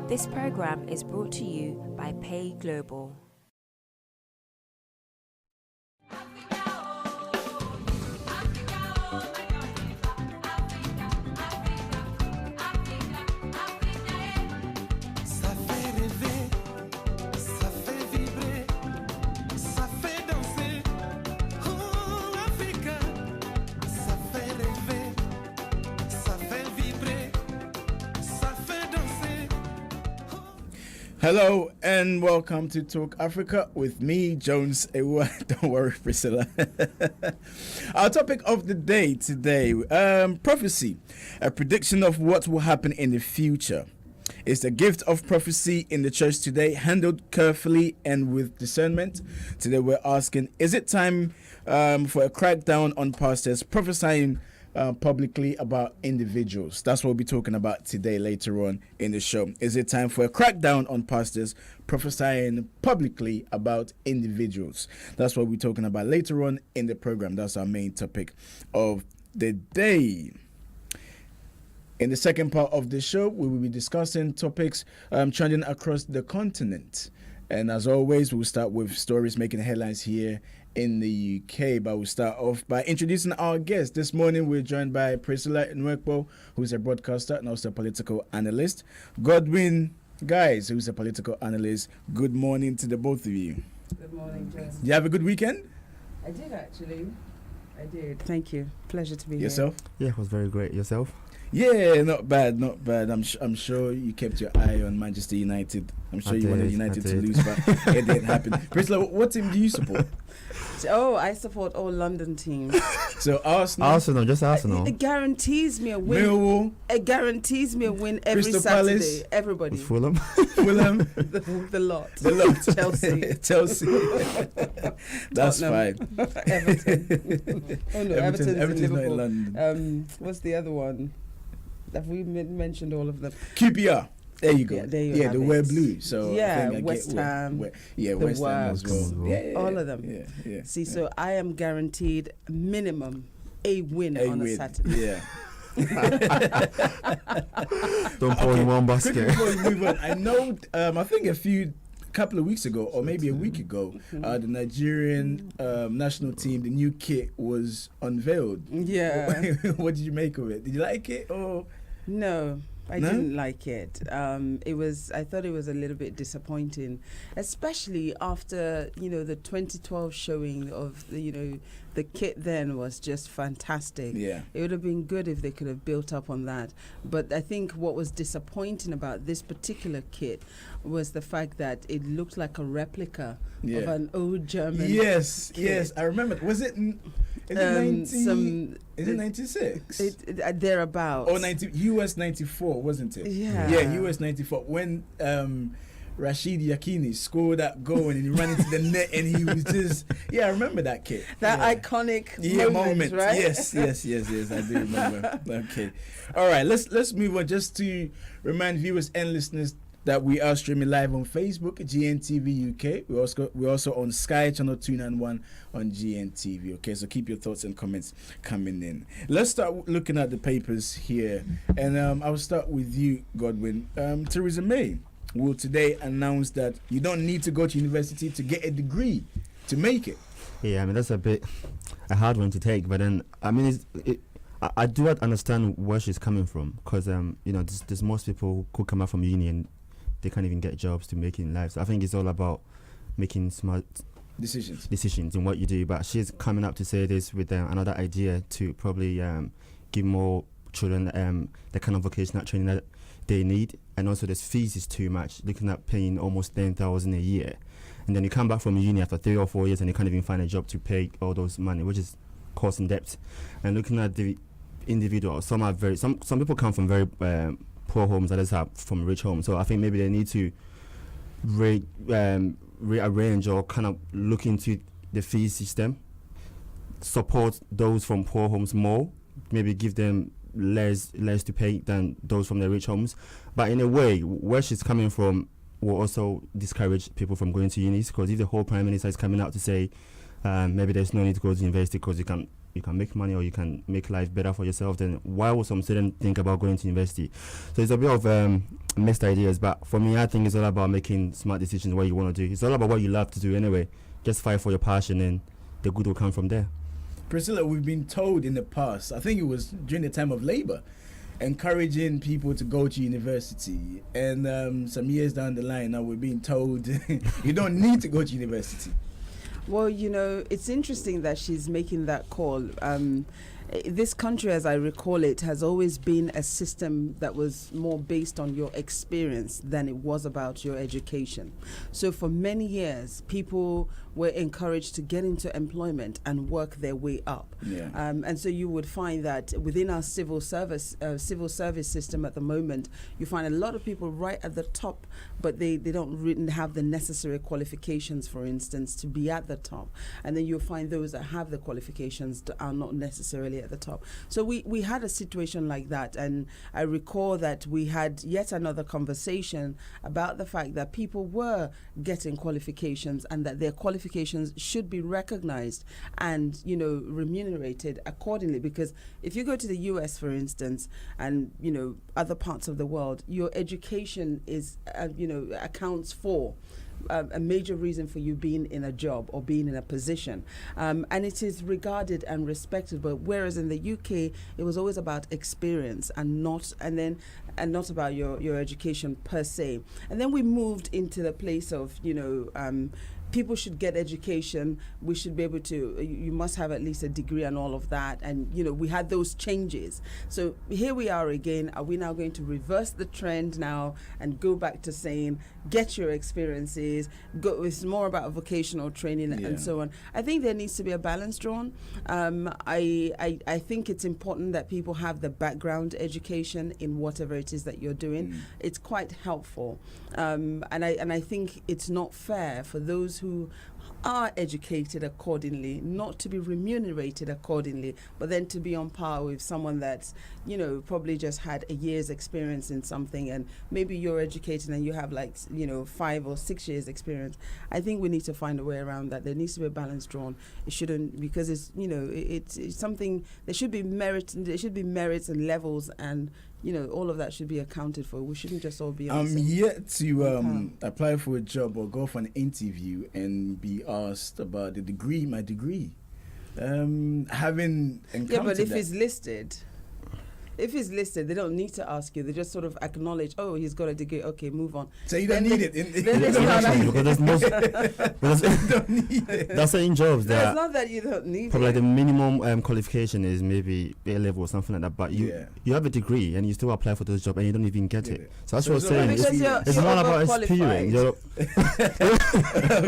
This program is brought to you by Pay Global. Hello and welcome to Talk Africa with me, Jones Ewa. Don't worry, Priscilla. Our topic of the day today, prophecy, a prediction of what will happen in the future. Is the gift of prophecy in the church today handled carefully and with discernment? Today we're asking, is it time for a crackdown on pastors prophesying publicly about individuals? That's what we'll be talking about today later on in the show. Is it time for a crackdown on pastors prophesying publicly about individuals? That's what we're talking about later on in the program. That's our main topic of the day. In the second part of the show, we will be discussing topics trending across the continent. And as always, we'll start with stories making headlines here in the UK. But we'll start off by introducing our guest. This morning, we're joined by Priscilla Nwekpo, who's a broadcaster and also a political analyst. Godwin Guys, who's a political analyst. Good morning to the both of you. Good morning, Jess. Did you have a good weekend? I did, actually. I did. Thank you. Pleasure to be Yourself? Yeah, it was very great. Yourself? Yeah, not bad, not bad. I'm sure you kept your eye on Manchester United. I'm sure you wanted United to lose, but it didn't happen. Priscilla, what team do you support? Oh, I support all London teams. So Arsenal, just Arsenal. It guarantees me a win. Millwall. It guarantees me a win every Crystal Saturday. Palace. Everybody. Fulham. the lot. The lot. Chelsea. That's fine. Everton. Oh no, Everton's in Everton's not Liverpool. in London. What's the other one? Have we mentioned all of them? QPR. There you go. Yeah, there you have the it. wear blue. So Yeah, I think West Ham. West the Ham as well. Works. Yeah, All of them. Yeah. See, so I am guaranteed minimum a win on a Saturday. Yeah. Don't pour in one basket. Quickly before we move on, I know. I think couple of weeks ago, or maybe a week ago, the Nigerian national team, the new kit was unveiled. Yeah. What did you make of it? Did you like it or no? I didn't like it. I thought it was a little bit disappointing, especially after, the 2012 showing of the kit then was just fantastic. Yeah. It would have been good if they could have built up on that. But I think what was disappointing about this particular kit was the fact that it looked like a replica of an old German Yes, kit. yes, I remember. Was it? Is it 96? Thereabouts. Or US 94, wasn't it? Yeah. Yeah, US 94. When Rashid Yakini scored that goal and he ran into the net and he was just... Yeah, I remember that kid. That iconic moment, right? Yes, I do remember. Okay. All right, let's move on. Just to remind viewers and listeners that we are streaming live on Facebook, GNTV UK. We're also on Sky Channel 291 on GNTV. Okay, so keep your thoughts and comments coming in. Let's start looking at the papers here, and I'll start with you, Godwin. Theresa May will today announce that you don't need to go to university to get a degree to make it. Yeah, I mean that's a hard one to take, but then I mean I do understand where she's coming from, because there's most people who come out from uni and they can't even get jobs to make it in life. So I think it's all about making smart decisions in what you do. But she's coming up to say this with another idea to probably give more children the kind of vocational training that they need. And also the fees is too much, looking at paying almost 10,000 a year. And then you come back from uni after 3 or 4 years and you can't even find a job to pay all those money, which is causing debt. And looking at the individual, some people come from very poor homes, others are from rich homes. So I think maybe they need to rearrange or kind of look into the fee system, support those from poor homes more, maybe give them less to pay than those from the rich homes. But in a way, where she's coming from will also discourage people from going to unis, because if the whole Prime Minister is coming out to say maybe there's no need to go to university because you can make money or you can make life better for yourself, then why would some student think about going to university? So it's a bit of mixed ideas. But for me, I think it's all about making smart decisions, what you want to do. It's all about what you love to do anyway. Just fight for your passion and the good will come from there. Priscilla, we've been told in the past, I think it was during the time of Labour, encouraging people to go to university. And some years down the line, now we're being told you don't need to go to university. Well, you know, it's interesting that she's making that call. This country, as I recall it, has always been a system that was more based on your experience than it was about your education. So for many years, people were encouraged to get into employment and work their way up. Yeah. And so you would find that within our civil service system at the moment, you find a lot of people right at the top, but they don't really have the necessary qualifications, for instance, to be at the top. And then you'll find those that have the qualifications that are not necessarily at the top. So we had a situation like that, and I recall that we had yet another conversation about the fact that people were getting qualifications and that their qualifications should be recognized and, you know, remunerated accordingly. Because if you go to the US, for instance, and, you know, other parts of the world, your education is, accounts for a major reason for you being in a job or being in a position, and it is regarded and respected. But whereas in the UK, it was always about experience and not about your education per se. And then we moved into the place of, people should get education. We should be able to, you must have at least a degree and all of that. And, we had those changes. So here we are again. Are we now going to reverse the trend now and go back to saying, get your experiences, it's more about vocational training and so on. I think there needs to be a balance drawn. I think it's important that people have the background education in whatever it is that you're doing. It's quite helpful. And I think it's not fair for those who are educated accordingly not to be remunerated accordingly, but then to be on par with someone that's, probably just had a year's experience in something, and maybe you're educated and you have 5 or 6 years experience. I think we need to find a way around that. There needs to be a balance drawn. It shouldn't, because it's, it's something, there should be merits and levels, and all of that should be accounted for. We shouldn't just all be on the same. I'm yet to apply for a job or go for an interview and be asked about my degree. Having encountered but if that. If it's listed, they don't need to ask you. They just sort of acknowledge, oh, he's got a degree. Okay, move on. So you don't need it. Don't need it. That's in jobs no, it's not that you don't need probably it. Like the minimum qualification is maybe A level or something like that. But you have a degree and you still apply for those jobs and you don't even get it. So that's what I'm saying. It's not about experience.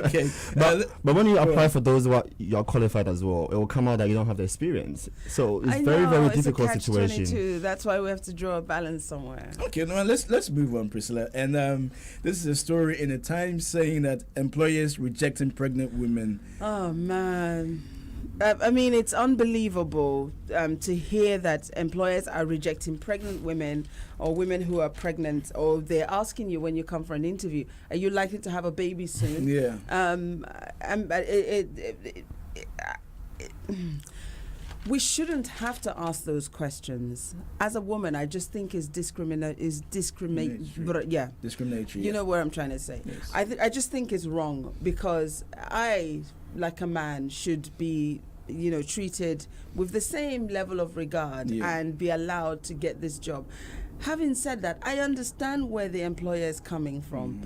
Okay. But when you apply for those you're qualified as well, it will come out that you don't have the experience. So it's very, very difficult situation. That's why we have to draw a balance somewhere. Okay, now let's move on, Priscilla. And this is a story in the Times saying that employers rejecting pregnant women. Oh man, I mean, it's unbelievable to hear that employers are rejecting pregnant women or women who are pregnant, or they're asking you when you come for an interview, are you likely to have a baby soon? Yeah. We shouldn't have to ask those questions. As a woman, I just think is discriminatory. Discriminatory. You know what I'm trying to say. Yes. I just think it's wrong, because I, like a man, should be treated with the same level of regard and be allowed to get this job. Having said that, I understand where the employer is coming from,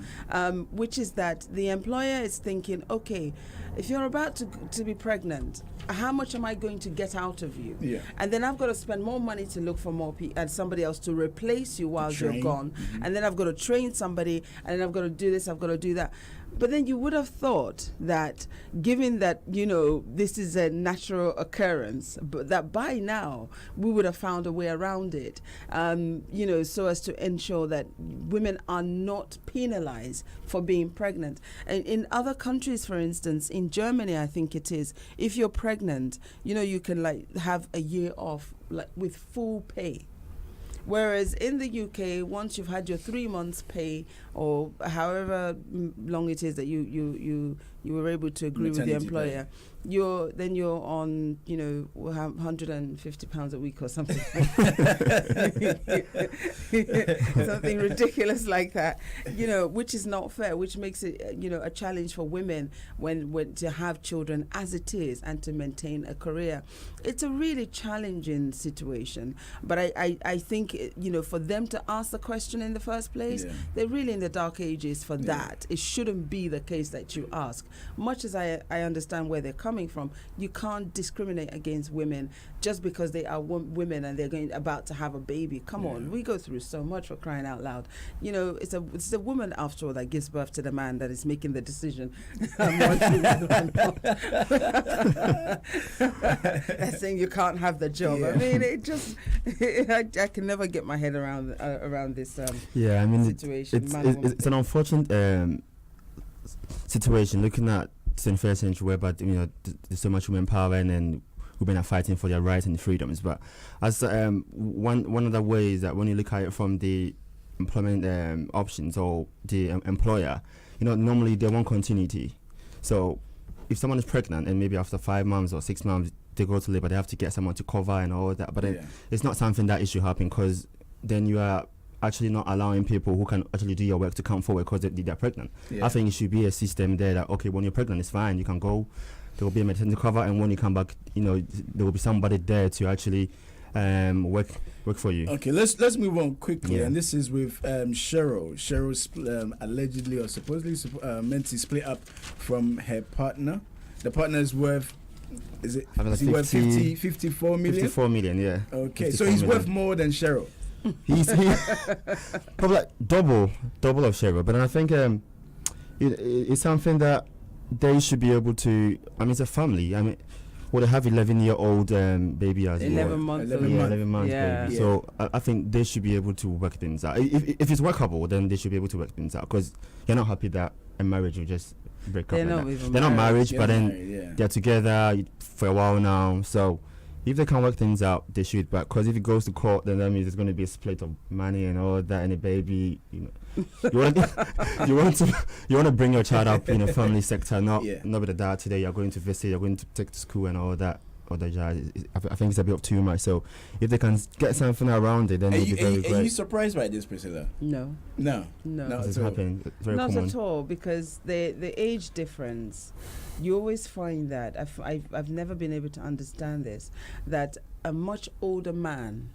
which is that the employer is thinking, okay, if you're about to be pregnant, how much am I going to get out of you? Yeah. And then I've got to spend more money to look for more people and somebody else to replace you while you're gone. And then I've got to train somebody, and then I've got to do this, I've got to do that. But then you would have thought that, given that, this is a natural occurrence, but that by now we would have found a way around it, so as to ensure that women are not penalized for being pregnant. And in other countries, for instance, in Germany, I think it is, if you're pregnant, you can have a year off with full pay. Whereas in the UK, once you've had your 3 months pay, or however long it is that you were able to agree with the employer, you're on, £150 a week or something. Something ridiculous like that, which is not fair, which makes it, a challenge for women when to have children as it is and to maintain a career. It's a really challenging situation. But I think, for them to ask the question in the first place, they're really in the dark ages for that. It shouldn't be the case that you ask. Much as I understand where they're coming from, you can't discriminate against women just because they are women and they're about to have a baby. Come on, we go through so much, for crying out loud. It's a woman after all that gives birth to the man that is making the decision. That's saying you can't have the job. I mean, I can never get my head around this situation. It's an unfortunate situation looking at the 21st century, whereby there's so much women power and women are fighting for their rights and freedoms. But as one of the ways that when you look at it from the employment options or the employer, normally they want continuity. So if someone is pregnant and maybe after 5 months or 6 months they go to labor, they have to get someone to cover and all that. But then it's not something that it should happen, because then you are actually not allowing people who can actually do your work to come forward because they're pregnant. I think it should be a system there that, okay, when you're pregnant, it's fine, you can go, there will be a maternity cover, and when you come back, there will be somebody there to actually work for you. Okay, let's move on quickly, and this is with Cheryl. Cheryl's allegedly or supposedly meant to split up from her partner. The partner is worth, is he worth 54 million? 54 million, yeah. Okay, so he's worth more than Cheryl. He's probably like double of Cheryl, but I think it's something that they should be able to. I mean, it's a family. I mean, they have 11-year-old baby as 11 months. 11 months baby. So I think they should be able to work things out. If it's workable, then they should be able to work things out, because you're not happy that a marriage will just break up. They're not married, but then they're together for a while now. So if they can work things out, they should. But because if it goes to court, then that means there's going to be a split of money and all that, and a baby. You want to bring your child up in a family sector, not with the dad today. You're going to visit, you're going to take to school and all that. I think it's a bit of too much. So if they can get something around it, then it'll be very great. Are you surprised by this, Priscilla? No. Not at all. It's very not common. at all, because the age difference, you always find that I've never been able to understand this, that a much older man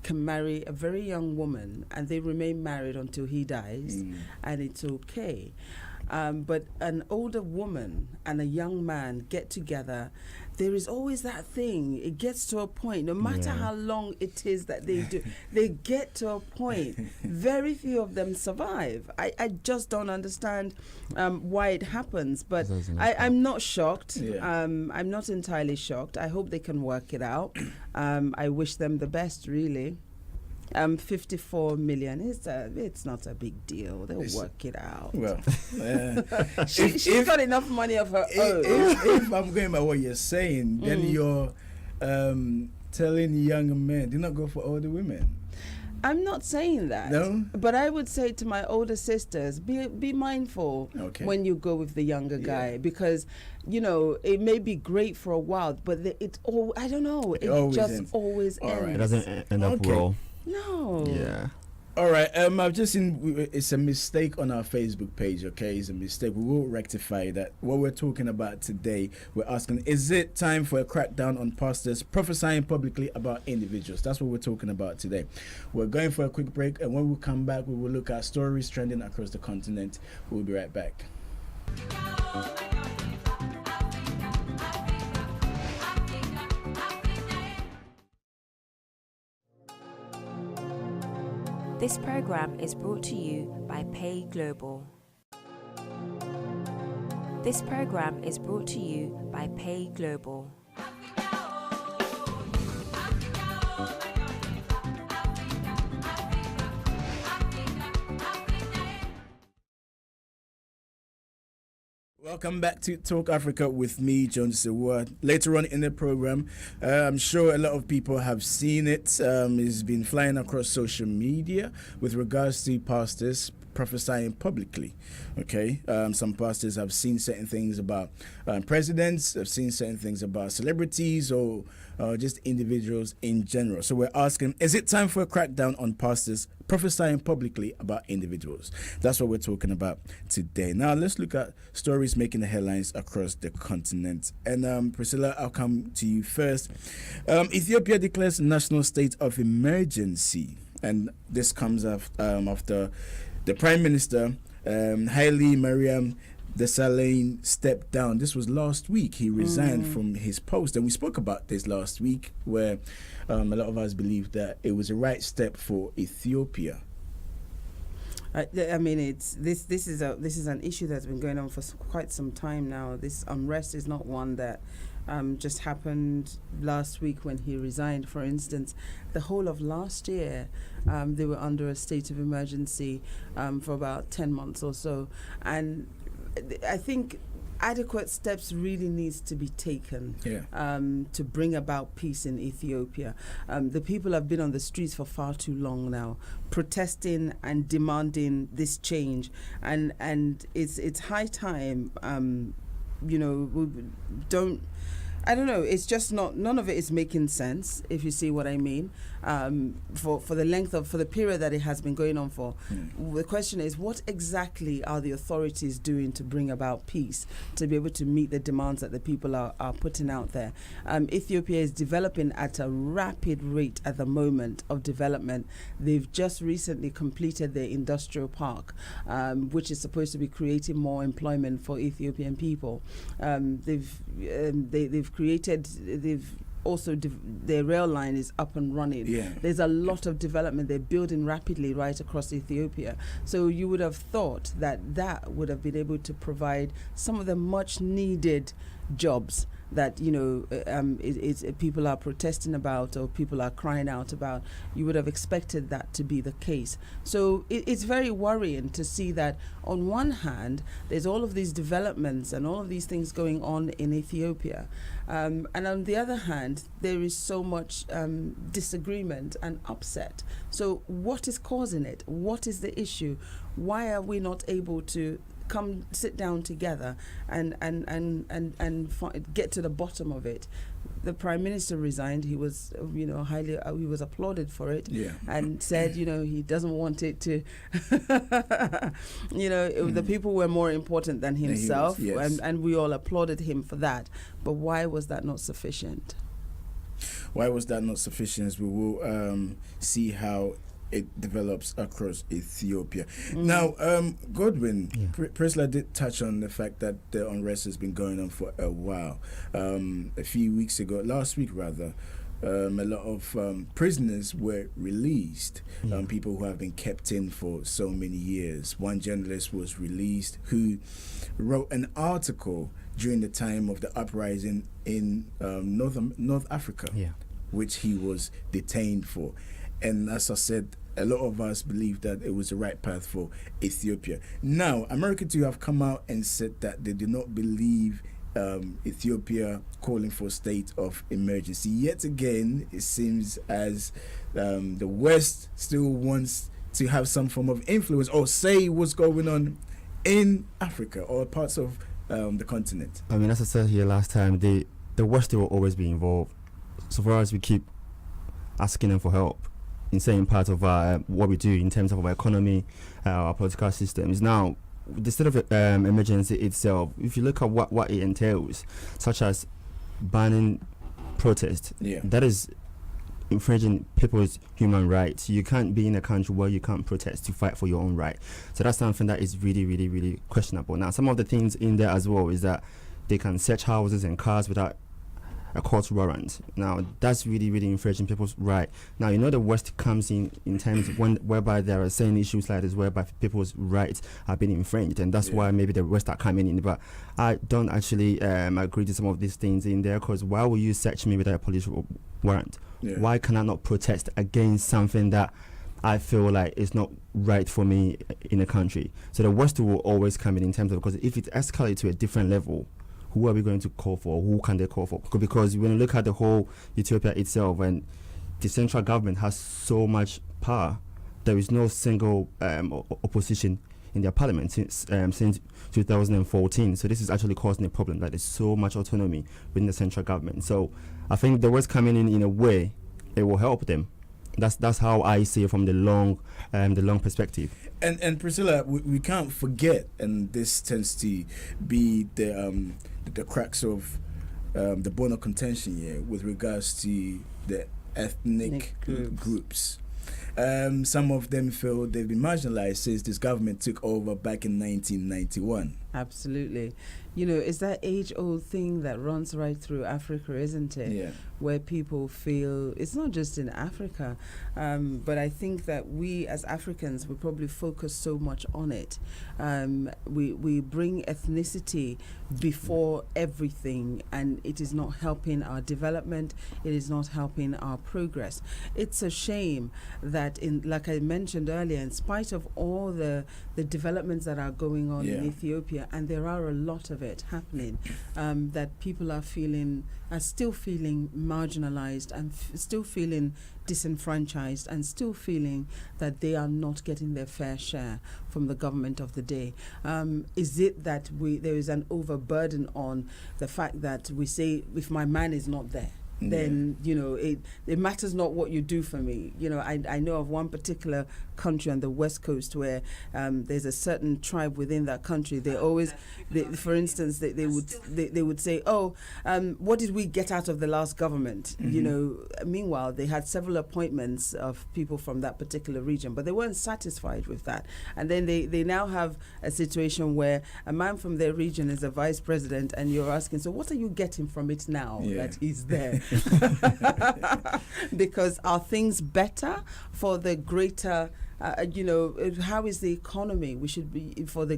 can marry a very young woman and they remain married until he dies, and it's okay. But an older woman and a young man get together, there is always that thing. It gets to a point, no matter how long it is that they do, they get to a point. Very few of them survive. I just don't understand why it happens. But I'm not shocked. I'm not entirely shocked. I hope they can work it out. I wish them the best, really. 54 million, it's not a big deal. They'll work it out. Well, she's got enough money of her own. If I'm going by what you're saying, then you're telling young men, do not go for older women. I'm not saying that. No? But I would say to my older sisters, be mindful when you go with the younger guy, because, it may be great for a while, but I don't know. It just always ends. It doesn't end up well. No. Yeah. All right. I've just seen it's a mistake on our Facebook page. Okay, it's a mistake. We will rectify that. What we're talking about today, we're asking: is it time for a crackdown on pastors prophesying publicly about individuals? That's what we're talking about today. We're going for a quick break, and when we come back, we will look at stories trending across the continent. We'll be right back. This program is brought to you by Pay Global. This program is brought to you by Pay Global. Welcome back to Talk Africa with me, Jones Seward. Later on in the program, I'm sure a lot of people have seen it. It's been flying across social media with regards to pastors prophesying publicly. Okay, some pastors have seen certain things about presidents, have seen certain things about celebrities, or just individuals in general. So we're asking, is it time for a crackdown on pastors prophesying publicly about individuals? That's what we're talking about today. Now let's look at stories making the headlines across the continent. And Priscilla, I'll come to you first. Ethiopia declares national state of emergency, and this comes after the Prime Minister Haile Mariam Desalegn stepped down. This was last week. He resigned from his post, and we spoke about this last week, where a lot of us believe that it was the right step for Ethiopia. I mean, this is an issue that's been going on for quite some time now. This unrest is not one that just happened last week when he resigned. For instance, the whole of last year, they were under a state of emergency for about 10 months or so, and I think adequate steps really needs to be taken to bring about peace in Ethiopia. The people have been on the streets for far too long now, protesting and demanding this change, and it's high time. I don't know. It's just none of it is making sense, if you see what I mean. For the period that it has been going on for. The question is, what exactly are the authorities doing to bring about peace, to be able to meet the demands that the people are putting out there? Ethiopia is developing at a rapid rate at the moment of development. They've just recently completed their industrial park, which is supposed to be creating more employment for Ethiopian people. They've also their rail line is up and running. There's a lot of development. They're building rapidly right across Ethiopia. So you would have thought that would have been able to provide some of the much needed jobs that people are protesting about, or people are crying out about. You would have expected that to be the case. So it's very worrying to see that on one hand there's all of these developments and all of these things going on in Ethiopia, and on the other hand there is so much disagreement and upset. So what is causing it? What is the issue? Why are we not able to come sit down together and get to the bottom of it? The Prime Minister resigned. He was he was applauded for it, and said he doesn't want it to the people were more important than himself, and we all applauded him for that. But why was that not sufficient? Why was that not sufficient? As we will see how it develops across Ethiopia. Now, Godwin, Priscilla did touch on the fact that the unrest has been going on for a while. A few weeks ago, last week rather, a lot of prisoners were released, people who have been kept in for so many years. One journalist was released who wrote an article during the time of the uprising in North Africa, which he was detained for. And as I said, a lot of us believe that it was the right path for Ethiopia. Now, America too have come out and said that they do not believe Ethiopia calling for a state of emergency. Yet again, it seems as the West still wants to have some form of influence or say what's going on in Africa or parts of the continent. I mean, as I said here last time, the West will always be involved. So far as we keep asking them for help in certain parts of what we do in terms of our economy, our political systems. Now, the state of emergency itself, if you look at what it entails, such as banning protest, that is infringing people's human rights. You can't be in a country where you can't protest to fight for your own right. So that's something that is really, really, really questionable. Now, some of the things in there as well is that they can search houses and cars without a court warrant. Now, that's really, really infringing people's right. Now, the West comes in terms of whereby there are certain issues like this, whereby people's rights are being infringed, and that's why maybe the West are coming in. But I don't actually agree to some of these things in there, because why will you search me without a police warrant? Why can I not protest against something that I feel like it's not right for me in a country? So the West will always come in terms of, because if it escalates to a different level, who are we going to call for? Who can they call for? Because when you look at the whole Ethiopia itself, and the central government has so much power, there is no single opposition in their parliament since 2014. So this is actually causing a problem that there's so much autonomy within the central government. So I think the words coming in a way, it will help them. That's how I see it from the long perspective. And Priscilla, we can't forget, and this tends to be the crux of the bone of contention here with regards to the ethnic groups. Some of them feel they've been marginalized since this government took over back in 1991. Absolutely. You know, it's that age-old thing that runs right through Africa, isn't it? Yeah. Where people feel, it's not just in Africa, but I think that we as Africans, we probably focus so much on it. We bring ethnicity before everything, and it is not helping our development. It is not helping our progress. It's a shame that, like I mentioned earlier, in spite of all the developments that are going on in Ethiopia, and there are a lot of it happening, that people are still feeling marginalized and still feeling disenfranchised and still feeling that they are not getting their fair share from the government of the day. Is it that there is an overburden on the fact that we say, if my man is not there, then it matters not what you do for me. I know of one particular country on the west coast where there's a certain tribe within that country. They always, for instance, they would say, what did we get out of the last government? Meanwhile, they had several appointments of people from that particular region, but they weren't satisfied with that. And then they now have a situation where a man from their region is a vice president, and you're asking, so what are you getting from it now that he's there? Because are things better for the greater how is the economy? We should be for the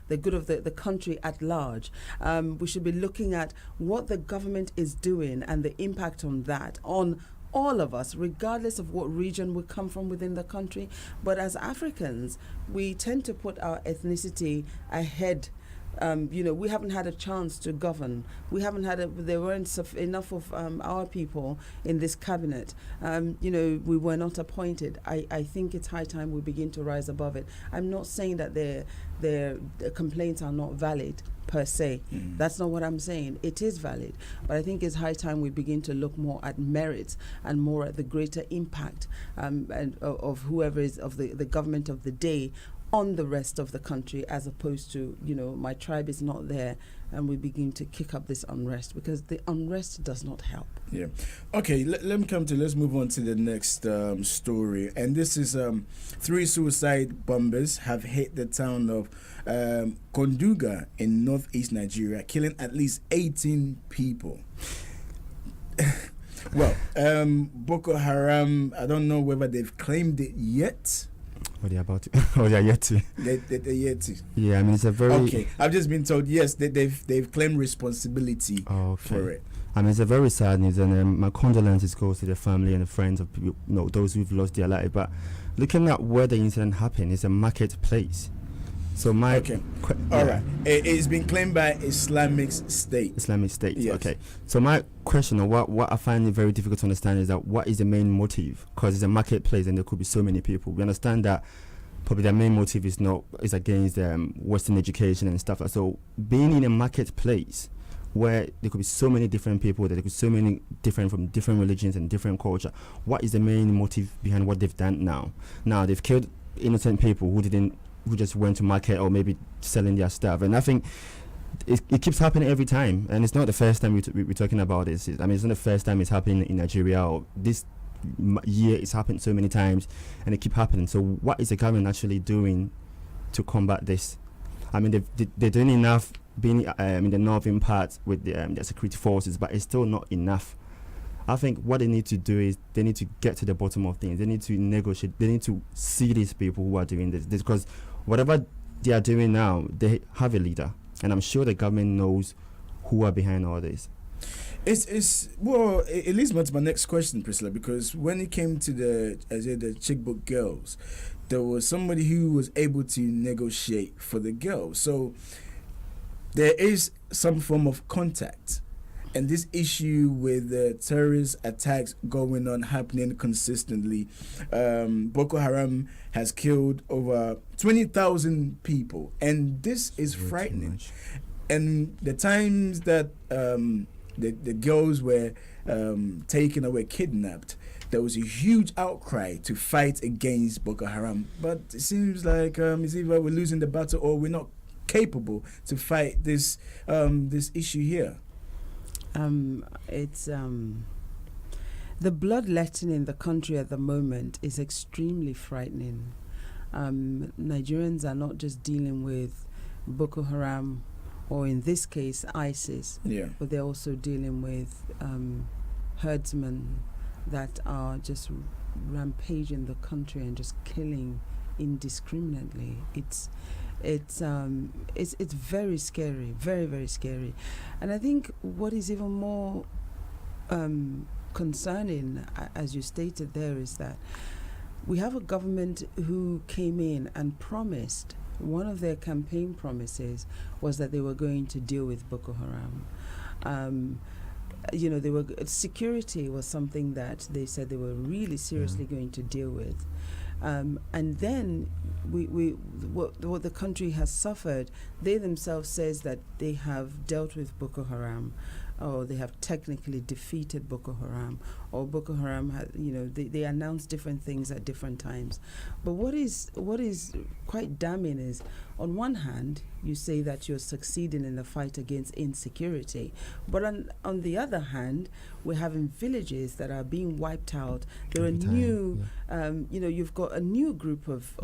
good of the country at large. We should be looking at what the government is doing and the impact on that on all of us, regardless of what region we come from within the country. But as Africans, we tend to put our ethnicity ahead. We haven't had a chance to govern. There weren't enough of our people in this cabinet. We were not appointed. I think it's high time we begin to rise above it. I'm not saying that their complaints are not valid per se. That's not what I'm saying. It is valid. But I think it's high time we begin to look more at merits and more at the greater impact and of whoever is of the government of the day on the rest of the country, as opposed to, my tribe is not there, and we begin to kick up this unrest, because the unrest does not help. Yeah. Okay, let's move on to the next story. And this is 3 suicide bombers have hit the town of Konduga in northeast Nigeria, killing at least 18 people. Well, Boko Haram, I don't know whether they've claimed it yet. Or they're about to. Or they're yet to. They're yet to. Yeah, I mean, it's a very... Okay, I've just been told, yes, they've claimed responsibility for it. I mean, it's a very sad news, and my condolences goes to the family and the friends of those who've lost their life. But looking at where the incident happened, it's a marketplace. So my... Okay, all right. It's been claimed by Islamic State. Islamic State, yes. Okay. So my question, or what I find it very difficult to understand, is that what is the main motive? Because it's a marketplace and there could be so many people. We understand that probably their main motive is against Western education and stuff. So being in a marketplace where there could be so many different people, that there could be so many different from different religions and different culture, what is the main motive behind what they've done now? Now, they've killed innocent people who just went to market or maybe selling their stuff. And I think it keeps happening every time. And it's not the first time we're talking about this. It's not the first time it's happening in Nigeria. Or this year it's happened so many times, and it keeps happening. So what is the government actually doing to combat this? I mean, they're doing enough being in the northern part with the security forces, but it's still not enough. I think what they need to do is they need to get to the bottom of things. They need to negotiate. They need to see these people who are doing this because whatever they are doing now, they have a leader, and I'm sure the government knows who are behind all this. It leads me to my next question, Priscilla, because when it came to the Chibok girls, there was somebody who was able to negotiate for the girls. So there is some form of contact. And this issue with the terrorist attacks going on, happening consistently, Boko Haram has killed over 20,000 people, and this is frightening. And the times that the girls were taken away, kidnapped, there was a huge outcry to fight against Boko Haram. But it seems like it's either we're losing the battle or we're not capable to fight this issue here. It's the bloodletting in the country at the moment is extremely frightening. Nigerians are not just dealing with Boko Haram, or in this case ISIS, but they're also dealing with herdsmen that are just rampaging the country and just killing indiscriminately. It's very scary, very, very scary. And I think what is even more concerning, as you stated there, is that we have a government who came in and promised, one of their campaign promises was that they were going to deal with Boko Haram. Security was something that they said they were really seriously going to deal with. And then what the country has suffered, they themselves says that they have dealt with Boko Haram, or they have technically defeated Boko Haram, or Boko Haram they announce different things at different times. But what is quite damning is, on one hand, you say that you're succeeding in the fight against insecurity, but on the other hand, we're having villages that are being wiped out. There are new, you've got a new group of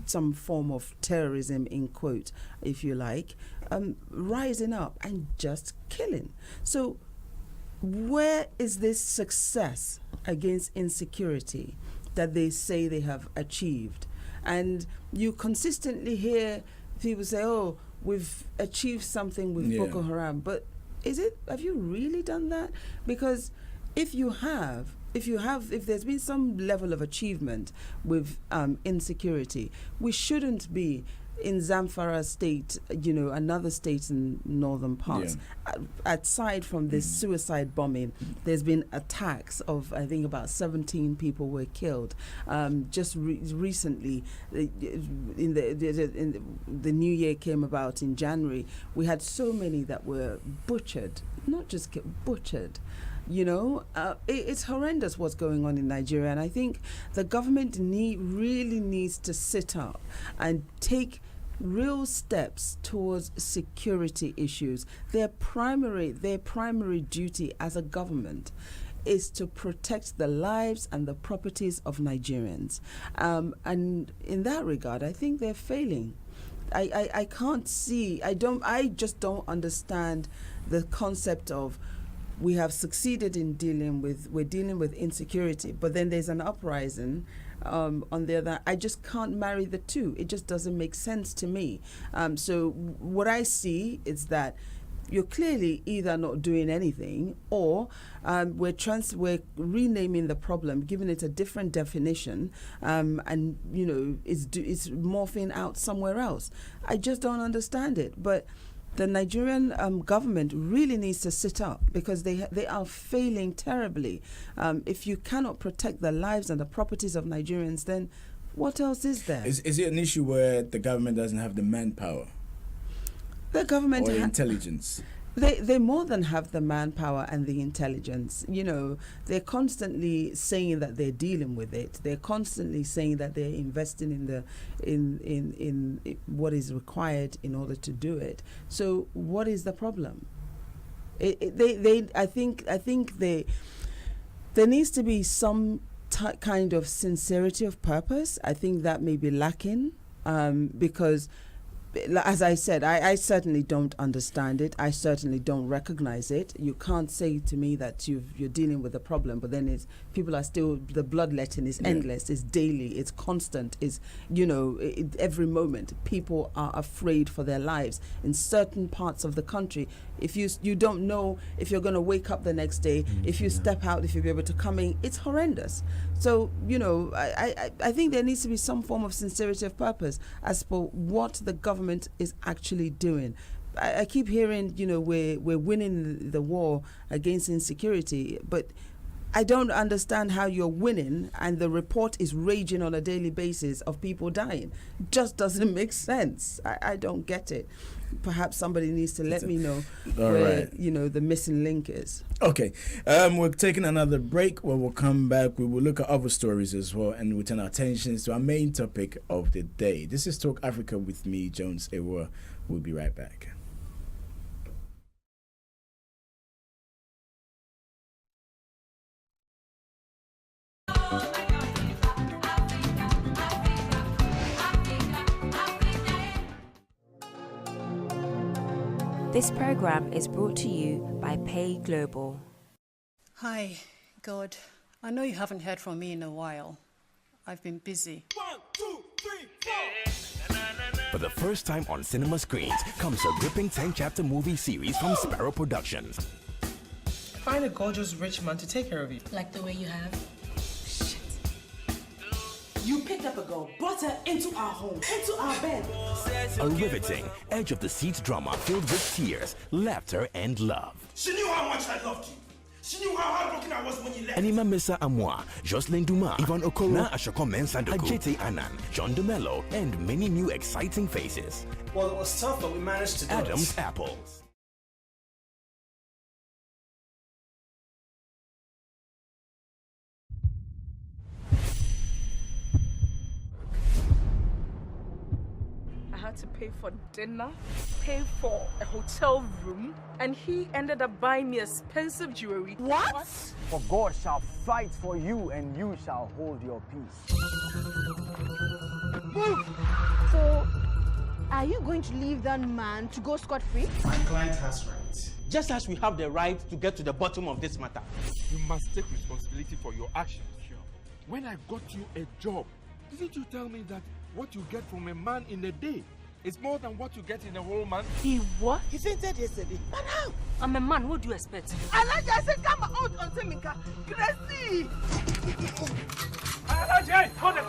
some form of terrorism, in quote, if you like, rising up and just killing. So where is this success against insecurity that they say they have achieved? And you consistently hear people say, oh, we've achieved something with Boko Haram. But have you really done that? Because if there's been some level of achievement with insecurity, we shouldn't be in Zamfara state, another state in northern parts. Aside from this suicide bombing, there's been attacks of, I think, about 17 people were killed. Just recently, in the new year came about in January, we had so many that were butchered, not just butchered. It's horrendous what's going on in Nigeria, and I think the government really needs to sit up and take real steps towards security issues. Their primary duty as a government is to protect the lives and the properties of Nigerians, and in that regard, I think they're failing. I can't see. I just don't understand the concept of, we have succeeded in dealing with insecurity, but then there's an uprising on the other. I just can't marry the two. It just doesn't make sense to me. So what I see is that you're clearly either not doing anything, or we're renaming the problem, giving it a different definition, and it's morphing out somewhere else. I just don't understand it. But the Nigerian government really needs to sit up, because they are failing terribly. If you cannot protect the lives and the properties of Nigerians, then what else is there? Is it an issue where the government doesn't have the manpower? The government or intelligence? They more than have the manpower and the intelligence. They're constantly saying that they're dealing with it. They're constantly saying that they're investing in what is required in order to do it. So what is the problem? I think there needs to be some kind of sincerity of purpose. I think that may be lacking, because, as I said, I certainly don't understand it. I certainly don't recognize it. You can't say to me that you're dealing with a problem, but then people are still, the bloodletting is endless, it's daily, it's constant, it's, every moment. People are afraid for their lives in certain parts of the country. If you don't know if you're going to wake up the next day, if you step out, if you'll be able to come in, it's horrendous. So, I think there needs to be some form of sincerity of purpose as for what the government is actually doing. I keep hearing, we're winning the war against insecurity, but I don't understand how you're winning and the report is raging on a daily basis of people dying. Just doesn't make sense. I don't get it. Perhaps somebody needs to let me know where, the missing link is. Okay. We're taking another break. When we'll come back, we will look at other stories as well, and we'll turn our attention to our main topic of the day. This is Talk Africa with me, Jones Ewa. We'll be right back. This program is brought to you by Pay Global. Hi, God. I know you haven't heard from me in a while. I've been busy. 1, 2, 3, 4. For the first time on cinema screens comes a gripping 10-chapter movie series from Sparrow Productions. Find a gorgeous rich man to take care of you. Like the way you have. Shit. You picked up a girl, brought her into our home, into our bed. A riveting, edge-of-the-seat drama filled with tears, laughter, and love. She knew how much I loved you. She knew how heartbroken I was when you left. Enima Mesa Amwa, Jocelyn Duma, Ivan Okoro, Na Ashoko Mensandoko, Ajete Anan, John DeMello, and many new exciting faces. Well, it was tough, but we managed to do Adam's it. Apples. I had to pay for dinner, pay for a hotel room, and he ended up buying me expensive jewelry. What? For God shall fight for you, and you shall hold your peace. Move! So, are you going to leave that man to go scot-free? My client has rights. Just as we have the right to get to the bottom of this matter. You must take responsibility for your actions. Sure. When I got you a job, didn't you tell me that what you get from a man in a day is more than what you get in a whole month? He what? He fainted yesterday. But how? I'm a man, what do you expect? Elijah said, come out on Semika. Crazy! Elijah, hold it!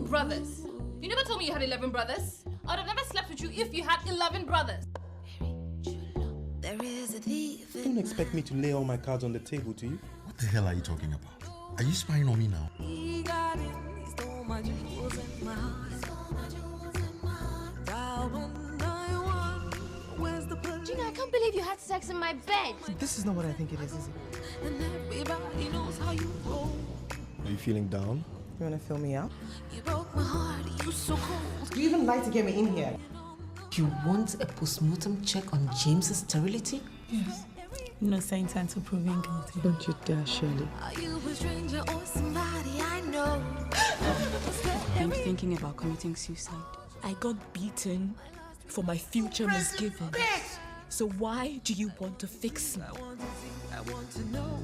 Brothers. You never told me you had 11 brothers. I would have never slept with you if you had 11 brothers. There is a thief. You don't expect me to lay all my cards on the table, do you? What the hell are you talking about? Are you spying on me now? He got it. He stole my jewels and my heart. Dial 191. Where's the police? Gina, I can't believe you had sex in my bed. This is not what I think it is it? And everybody knows how you roll. Are you feeling down? You want to fill me out? You broke my heart. You so cold. Do you even like to get me in here? You want a postmortem check on James's sterility? Yes. Innocent until proven guilty. Don't you dare, Shirley. Are you a stranger or somebody I know? I'm thinking about committing suicide. I got beaten for my future misgiving. So why do you want to fix me? I want to know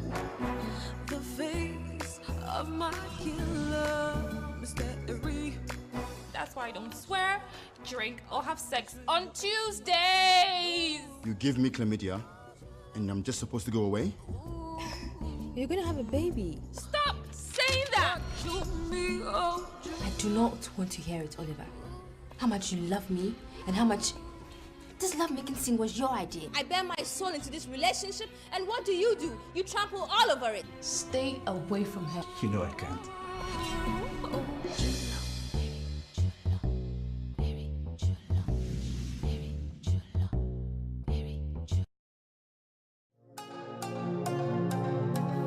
the face of my killer, mystery. That's why I don't swear, drink, or have sex on Tuesdays. You give me chlamydia, and I'm just supposed to go away? You're gonna have a baby. Stop saying that! I do not want to hear it, Oliver. How much you love me, and how much this love-making thing was your idea. I bear my soul into this relationship, and what do? You trample all over it. Stay away from her. You know I can't.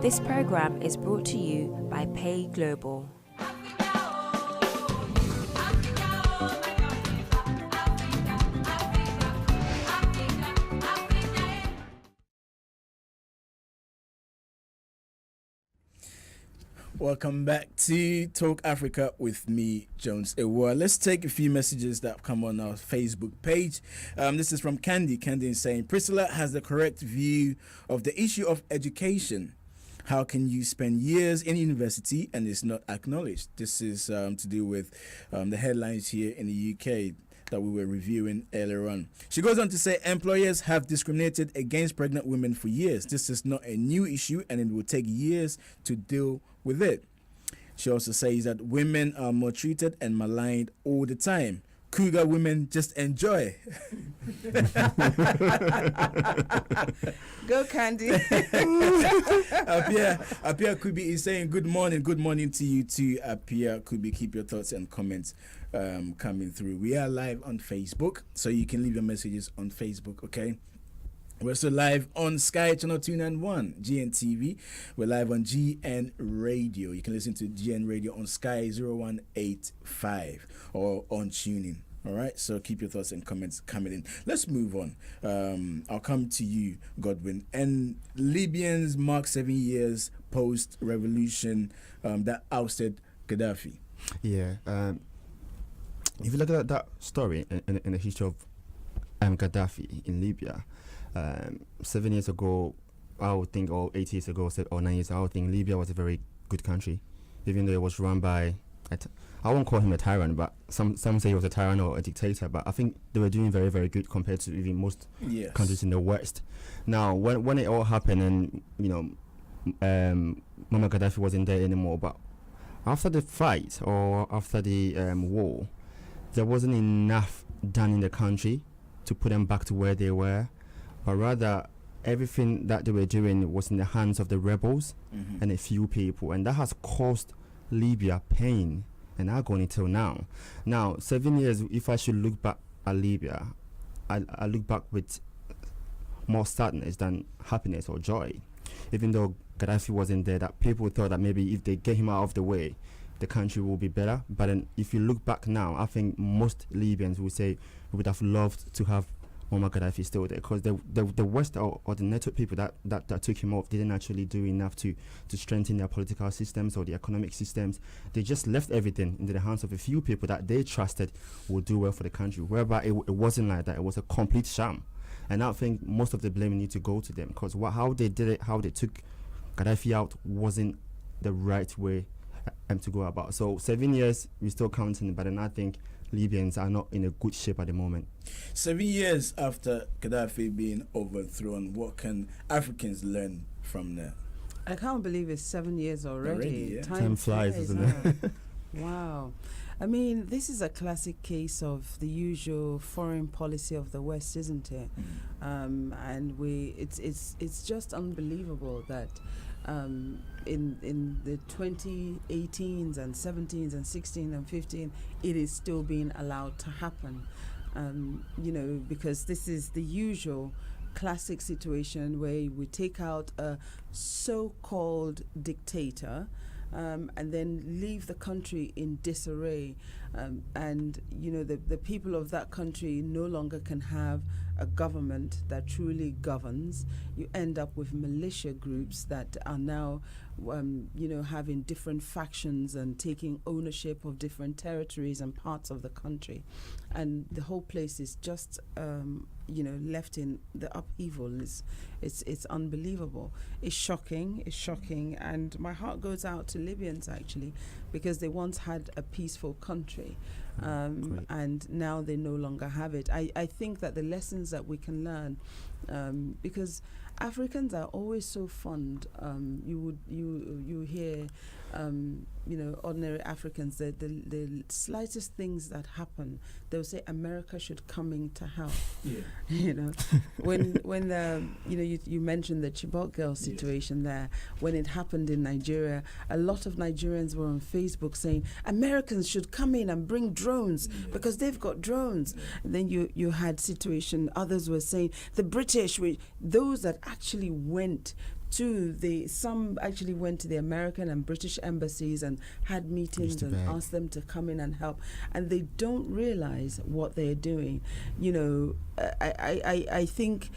This program is brought to you by Pay Global. Welcome back to Talk Africa with me, Jones Ewa. Let's take a few messages that have come on our Facebook page. This is from Candy. Candy is saying, Priscilla has the correct view of the issue of education. How can you spend years in university and it's not acknowledged? This is to do with the headlines here in the UK. that we were reviewing earlier on. She goes on to say employers have discriminated against pregnant women for years. This is not a new issue and it will take years to deal with it. She also says that women are maltreated and maligned all the time. Cougar women just enjoy. Go, Candy. Apia Kubi is saying good morning to you too. Apia Kubi, keep your thoughts and comments coming through. We are live on Facebook, so you can leave your messages on Facebook, okay? We're also live on Sky Channel 291, GNTV. We're live on GN Radio. You can listen to GN Radio on Sky 0185 or on TuneIn. All right, so keep your thoughts and comments coming in. Let's move on. I'll come to you, Godwin. And Libyans mark 7 years post-revolution that ousted Gaddafi. Yeah. If you look at that story in the history of Gaddafi in Libya, 7 years ago, I would think, or 8 years ago, or 9 years ago, I would think Libya was a very good country, even though it was run by, I won't call him a tyrant, but some say he was a tyrant or a dictator, but I think they were doing very, very good compared to even most countries in the West. Now, when it all happened and, Muammar Gaddafi wasn't there anymore, but after the fight or after the war, there wasn't enough done in the country to put them back to where they were, but rather everything that they were doing was in the hands of the rebels and a few people, and that has caused Libya pain and agony till now. Now, 7 years, if I should look back at Libya, I look back with more sadness than happiness or joy. Even though Gaddafi wasn't there, that people thought that maybe if they get him out of the way, the country will be better. But then if you look back now, I think most Libyans will say we would have loved to have Muammar Gaddafi still there, because the West or the network people that took him off didn't actually do enough to strengthen their political systems or the economic systems. They just left everything into the hands of a few people that they trusted would do well for the country, whereby it wasn't like that. It was a complete sham. And I think most of the blame need to go to them, because how they did it, how they took Gaddafi out, wasn't the right way to go about. So 7 years, we're still counting, but then I think Libyans are not in a good shape at the moment. 7 years after Gaddafi being overthrown, what can Africans learn from that? I can't believe it's 7 years already. Yeah. Time flies, isn't it? Wow. I mean, this is a classic case of the usual foreign policy of the West, isn't it? And it's just unbelievable that in the 2018s and 17s and 16 and 15, it is still being allowed to happen. Because this is the usual classic situation where we take out a so-called dictator and then leave the country in disarray. The people of that country no longer can have a government that truly governs. You end up with militia groups that are now, having different factions and taking ownership of different territories and parts of the country. And the whole place is just, left in the upheaval. It's unbelievable. It's shocking. And my heart goes out to Libyans, actually, because they once had a peaceful country. And now they no longer have it. I think that the lessons that we can learn, because Africans are always so fond. You hear, ordinary Africans, the slightest things that happen, they'll say America should come in to help. Yeah. When you mentioned the Chibok girl situation there, when it happened in Nigeria, a lot of Nigerians were on Facebook saying Americans should come in and bring drones because they've got drones. And then you had situation, others were saying the British, those that actually went to some actually went to the American and British embassies and had meetings and asked them to come in and help, and they don't realize what they're doing. I think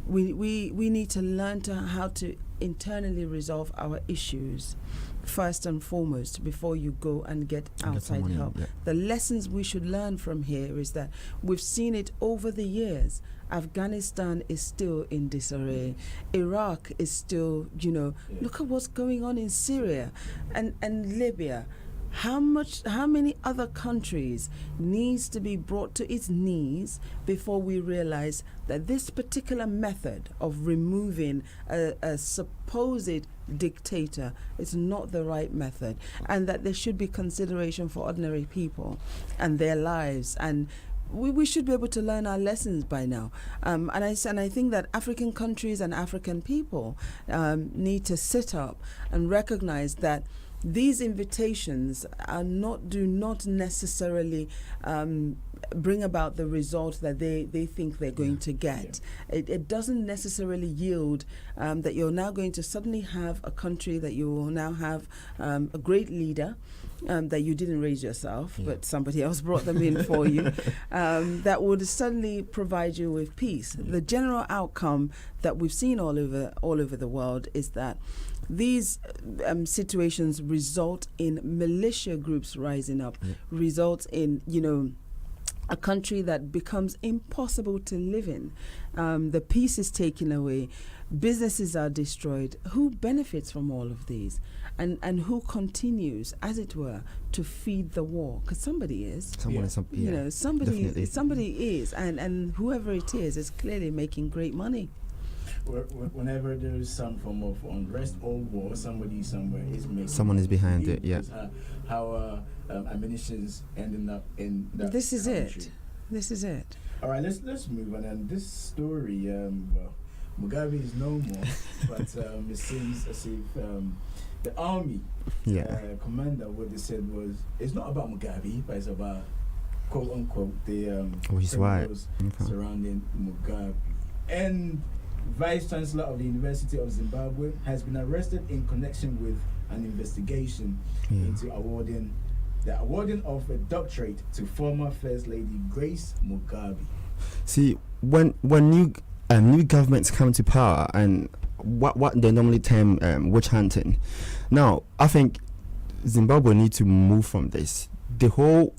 we need to learn how to internally resolve our issues first and foremost before you go and get outside help. The lessons we should learn from here is that we've seen it over the years. Afghanistan is still in disarray. Iraq is still, look at what's going on in Syria and Libya. how many other countries needs to be brought to its knees before we realize that this particular method of removing a supposed dictator is not the right method, and that there should be consideration for ordinary people and their lives, and we should be able to learn our lessons by now. And I think that African countries and African people need to sit up and recognize that these invitations do not necessarily bring about the result that they think they're going to get. It doesn't necessarily yield that you're now going to suddenly have a country, that you will now have a great leader that you didn't raise yourself, but somebody else brought them in for you, that would suddenly provide you with peace. The general outcome that we've seen all over the world is that these situations result in militia groups rising up, result in, a country that becomes impossible to live in. The peace is taken away. Businesses are destroyed. Who benefits from all of these? And who continues, as it were, to feed the war? Because somebody is. Somebody is. And whoever it is clearly making great money. Whenever there is some form of unrest or war, somebody somewhere is making. Someone is behind it. Yeah. How ammunition's ending up in that This is country. it. This is it. All right, let's move on. And this story, Mugabe is no more, but it seems as if the army commander, what they said was, it's not about Mugabe, but it's about quote unquote the criminals surrounding Mugabe. And Vice Chancellor of the University of Zimbabwe has been arrested in connection with an investigation into awarding of a doctorate to former First Lady Grace Mugabe. See, when new governments come to power, and what they normally term witch hunting. Now, I think Zimbabwe needs to move from this. The whole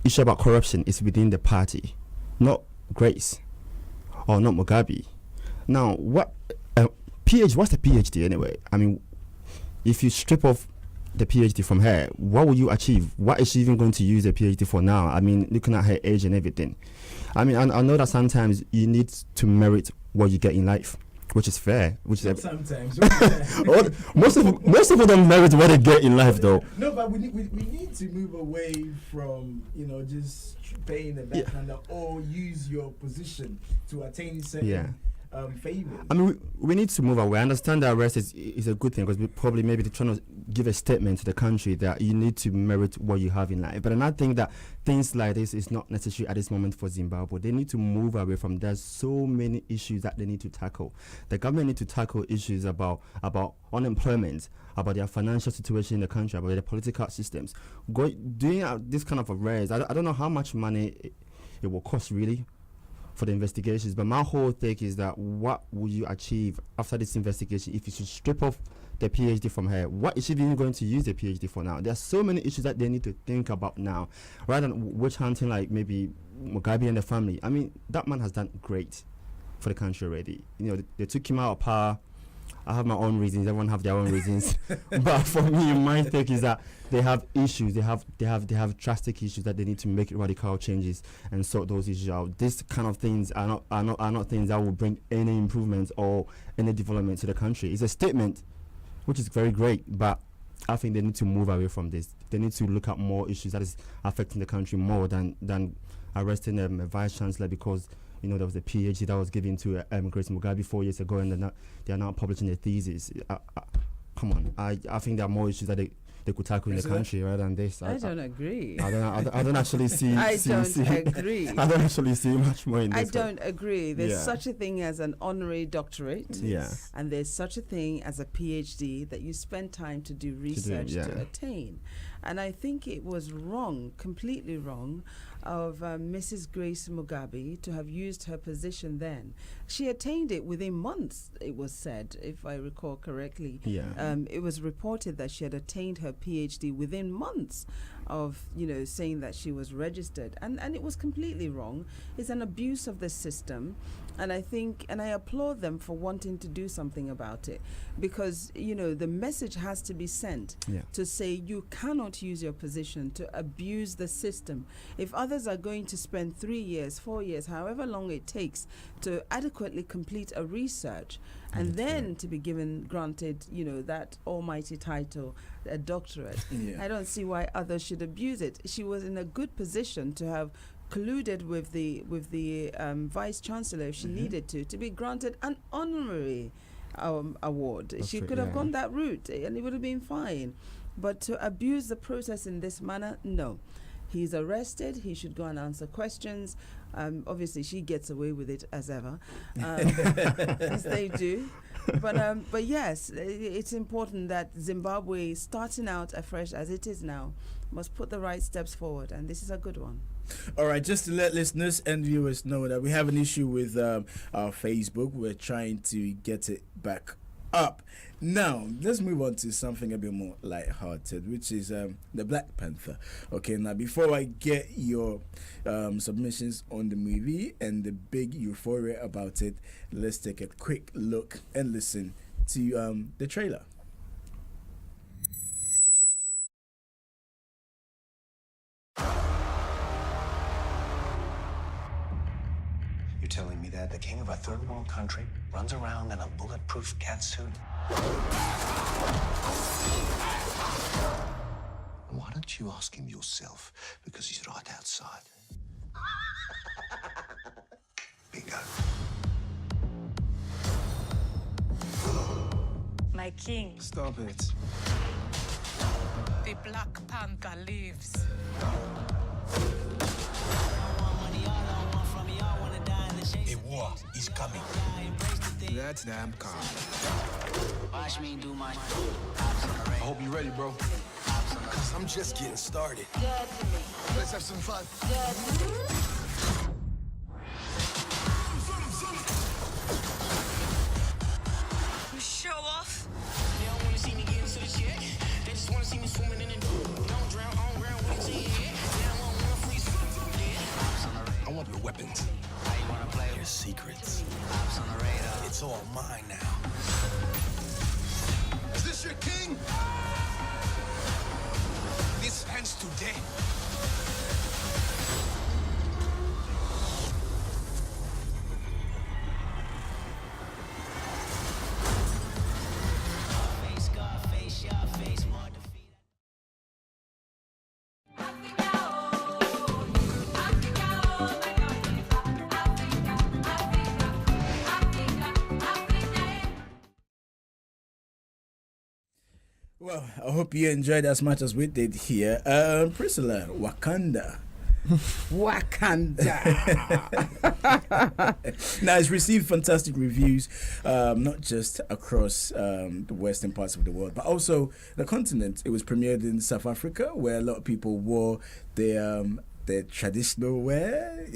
issue about corruption is within the party, not Grace or not Mugabe. Now, what's the PhD anyway? I mean, if you strip off the PhD from her, what will you achieve? What is she even going to use a PhD for now? I mean, looking at her age and everything. I mean, I know that sometimes you need to merit what you get in life, which is fair. Sometimes. most of them merit what they get in life, though. No, but we need to move away from just paying the backhander or use your position to attain certain favors. I mean, we need to move away. I understand that arrest is a good thing, because maybe they're trying to give a statement to the country that you need to merit what you have in life. But I think that things like this is not necessary at this moment for Zimbabwe. They need to move away from. There's so many issues that they need to tackle. The government need to tackle issues about unemployment, about their financial situation in the country, about their political systems. Doing this kind of arrest, I don't know how much money it will cost really for the investigations, but my whole take is that what will you achieve after this investigation if you should strip off the PhD from her? What is she even going to use the PhD for now? There are so many issues that they need to think about now, rather than witch hunting like maybe Mugabe and the family. I mean, that man has done great for the country already. They took him out of power. I have my own reasons. Everyone have their own reasons. But for me, my take is that they have issues. They have drastic issues that they need to make radical changes and sort those issues out. These kind of things are not things that will bring any improvement or any development to the country. It's a statement, which is very great, but I think they need to move away from this. They need to look at more issues that is affecting the country more than arresting a vice chancellor because there was a PhD that was given to Grace Mugabe 4 years ago, and they are now publishing a thesis. Come on, I think there are more issues that they could tackle in the country rather than this. I don't agree. I don't actually see. I don't agree. I don't actually see much more in this. I don't agree. There's such a thing as an honorary doctorate, and there's such a thing as a PhD that you spend time to do research to attain. And I think it was wrong, completely wrong, of Mrs. Grace Mugabe to have used her position then. She attained it within months, it was said, if I recall correctly. It was reported that she had attained her PhD within months. of, saying that she was registered. And it was completely wrong. It's an abuse of the system. And I applaud them for wanting to do something about it, because, the message has to be sent to say you cannot use your position to abuse the system. If others are going to spend 3 years, 4 years, however long it takes to adequately complete a research and then to be granted, that almighty title, a doctorate, I don't see why others should abuse it. She was in a good position to have colluded with the vice chancellor if she needed to be granted an honorary award. She could have gone that route and it would have been fine. But to abuse the process in this manner, no. He's arrested. He should go and answer questions. Obviously, she gets away with it as ever, as they do. But yes, it's important that Zimbabwe, starting out afresh as it is now, must put the right steps forward, and this is a good one. All right, just to let listeners and viewers know that we have an issue with our Facebook. We're trying to get it back up. Now, let's move on to something a bit more lighthearted, which is the Black Panther. Okay, now before I get your submissions on the movie and the big euphoria about it, let's take a quick look and listen to the trailer. You're telling me that the king of a third world country runs around in a bulletproof catsuit? Why don't you ask him yourself? Because he's right outside. Bingo. My king. Stop it. The Black Panther lives. A war is coming. That's damn calm. Watch me do my. I hope you're ready, bro. Because I'm just getting started. Let's have some fun. You show off. They don't want to see me get into the check. They just want to see me swimming in the don't drown on ground with your head. They don't want to freeze. I want your weapons. Your secrets. It's all mine now. Is this your king? This ends today. Well, I hope you enjoyed as much as we did here. Priscilla, Wakanda. Wakanda. Now, it's received fantastic reviews, not just across the western parts of the world, but also the continent. It was premiered in South Africa, where a lot of people wore their traditional wear,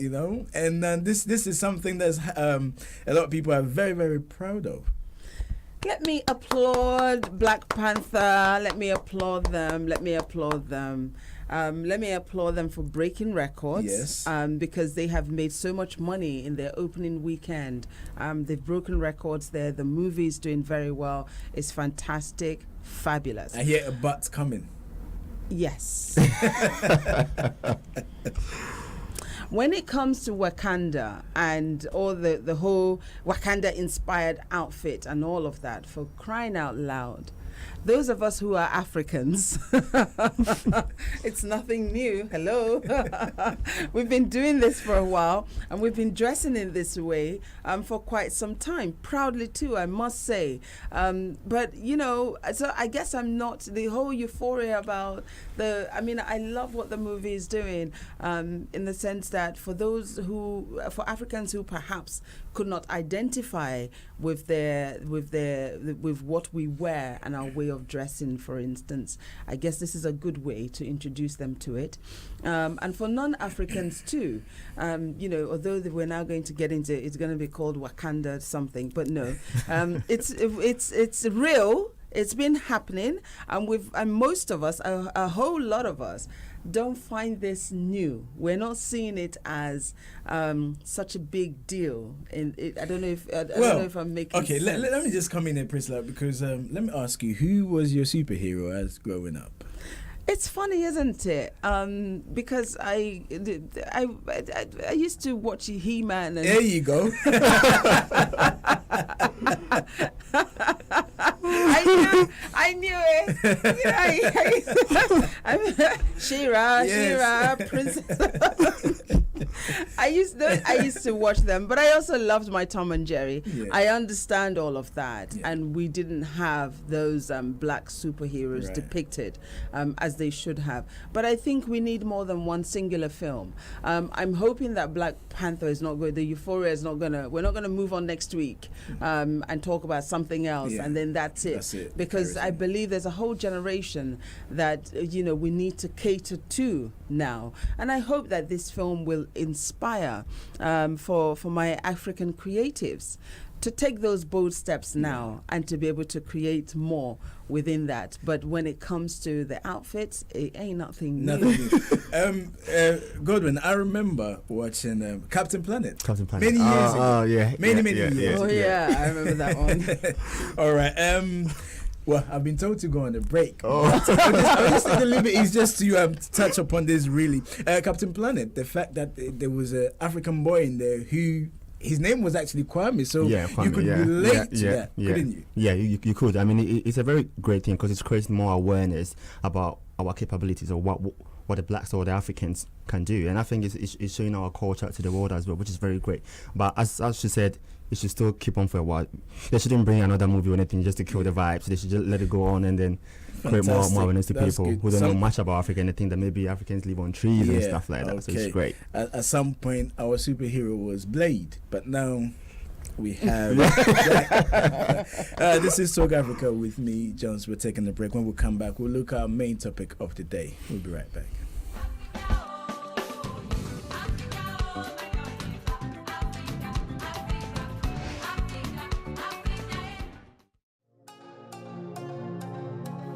and this is something that's a lot of people are very, very proud of. Let me applaud Black Panther. Let me applaud them. Let me applaud them for breaking records. Yes. Because they have made so much money in their opening weekend. They've broken records there. The movie is doing very well. It's fantastic, fabulous. I hear a butt coming. Yes. When it comes to Wakanda and all the whole Wakanda-inspired outfit and all of that, for crying out loud, those of us who are Africans, it's nothing new. Hello. We've been doing this for a while, and we've been dressing in this way for quite some time. Proudly, too, I must say. But, so I guess I'm not the whole euphoria about I love what the movie is doing in the sense that for Africans who perhaps could not identify with what we wear and our way of dressing, for instance, I guess this is a good way to introduce them to it. And for non-Africans too, although we're now going to get into, it's going to be called Wakanda something, but no, it's real. It's been happening, and most of us, a whole lot of us, don't find this new. We're not seeing it as such a big deal. I don't know if I don't know if I'm making okay, sense. let me just come in there, Priscilla, because let me ask you, who was your superhero as growing up? It's funny, isn't it? Because I used to watch He-Man. And there you go. I knew it. She-Ra, Princess. I used to watch them, but I also loved my Tom and Jerry. Yeah. I understand all of that, and we didn't have those black superheroes depicted as they should have. But I think we need more than one singular film. I'm hoping that Black Panther is not going. The euphoria is not gonna. We're not gonna move on next week and talk about something else, and then that's it. Because I believe there's a whole generation that we need to cater to now, and I hope that this film will inspire for my African creatives to take those bold steps now and to be able to create more within that. But when it comes to the outfits, it ain't nothing new. Godwin, I remember watching Captain Planet. Many years ago. Many years ago. Oh, yeah, I remember that one. All right. Well, I've been told to go on a break. I'll just take the liberties just to touch upon this really. Captain Planet, the fact that there was an African boy in there who his name was actually Kwame, so Kwame, you could relate to that, couldn't you? Yeah, you could. I mean, it's a very great thing because it's creating more awareness about our capabilities or what the blacks or the Africans can do, and I think it's showing our culture to the world as well, which is very great. But as she said, it should still keep on for a while. They shouldn't bring another movie or anything just to kill the vibes. They should just let it go on and then create more awareness to people who don't know much about Africa and they think that maybe Africans live on trees and stuff like that. So it's great. At some point, our superhero was Blade, but now we have this is Talk Africa with me, Jones. We're taking a break. When we come back, we'll look at our main topic of the day. We'll be right back.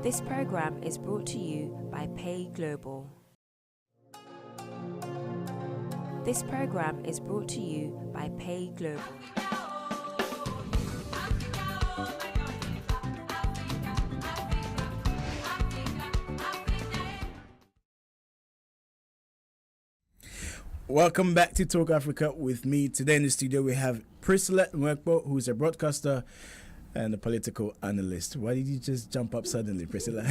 This program is brought to you by Pay Global. This program is brought to you by Pay Global. Welcome back to Talk Africa with me. Today in the studio we have Priscilla Nwekbo, who's a broadcaster and a political analyst. Why did you just jump up suddenly, Priscilla?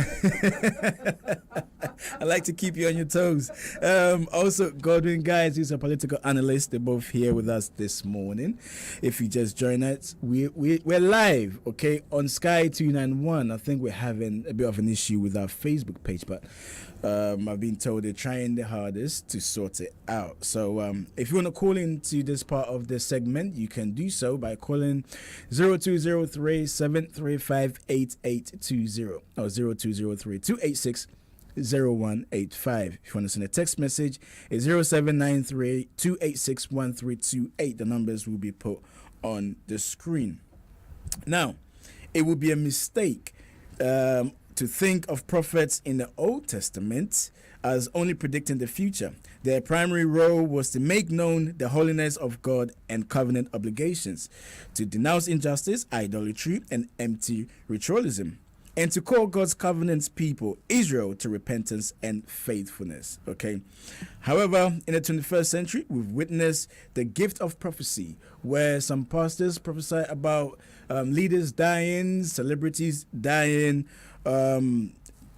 I like to keep you on your toes. Also, Godwin Guys, who's a political analyst. They're both here with us this morning. If you just join us, we're live, okay, on Sky 291. I think we're having a bit of an issue with our Facebook page, but I've been told they're trying their hardest to sort it out. So if you want to call into this part of the segment, you can do so by calling 0203-735-8820 or 0203-286-0185. If you want to send a text message, it's 0793-286-1328. The numbers will be put on the screen. Now, it would be a mistake to think of prophets in the Old Testament as only predicting the future. Their primary role was to make known the holiness of God and covenant obligations, to denounce injustice, idolatry, and empty ritualism, and to call God's covenant people, Israel, to repentance and faithfulness. Okay. However, in the 21st century, we've witnessed the gift of prophecy, where some pastors prophesy about leaders dying, celebrities dying,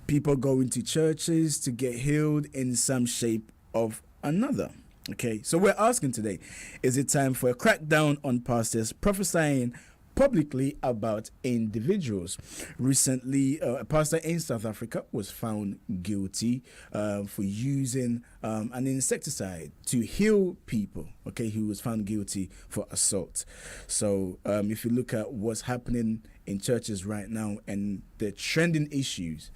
people going to churches to get healed in some shape of another. Okay, so we're asking today, is it time for a crackdown on pastors prophesying publicly about individuals? Recently, a pastor in South Africa was found guilty for using an insecticide to heal people. Okay, he was found guilty for assault. So if you look at what's happening in churches right now and the trending issues,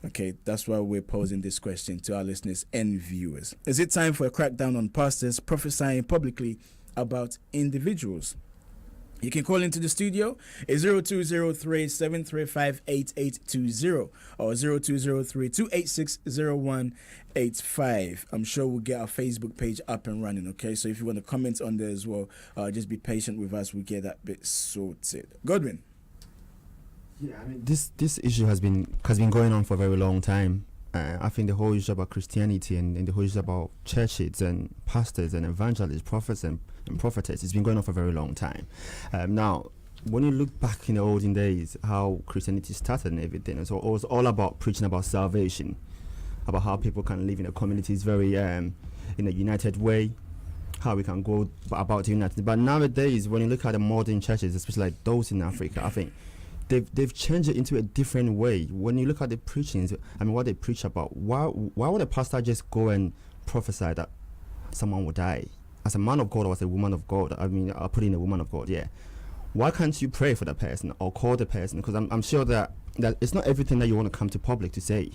okay, that's why we're posing this question to our listeners and viewers. Is it time for a crackdown on pastors prophesying publicly about individuals? You can call into the studio. It's 0203-735-8820 or 0203-286-0185. I'm sure we'll get our Facebook page up and running, okay? So if you want to comment on there as well, just be patient with us. We'll get that bit sorted. Godwin? Yeah, I mean, this issue has been going on for a very long time. I think the whole issue about Christianity and the whole issue about churches and pastors and evangelists, prophets and prophetess, it's been going on for a very long time. Now, when you look back in the olden days, how Christianity started and everything, it was all about preaching about salvation, about how people can live in a community very in a united way, how we can go about united. But nowadays, when you look at the modern churches, especially like those in Africa, I think they've changed it into a different way. When you look at the preachings, I mean, what they preach about, why would a pastor just go and prophesy that someone will die? As a man of God or as a woman of God, I mean, I'll put in a woman of God, yeah. Why can't you pray for the person or call the person? Because I'm sure that it's not everything that you want to come to public to say.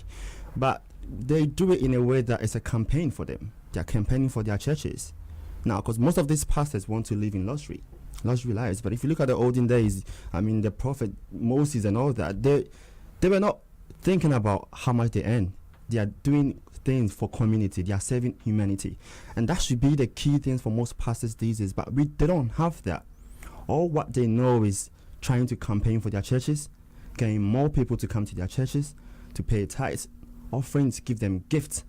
But they do it in a way that it's a campaign for them. They're campaigning for their churches. Now, because most of these pastors want to live in luxury lives. But if you look at the olden days, I mean, the prophet Moses and all that, they were not thinking about how much they earn. They are doing things for community. They are serving humanity. And that should be the key things for most pastors these days. But they don't have that. All what they know is trying to campaign for their churches, getting more people to come to their churches, to pay tithes, offerings, give them gifts.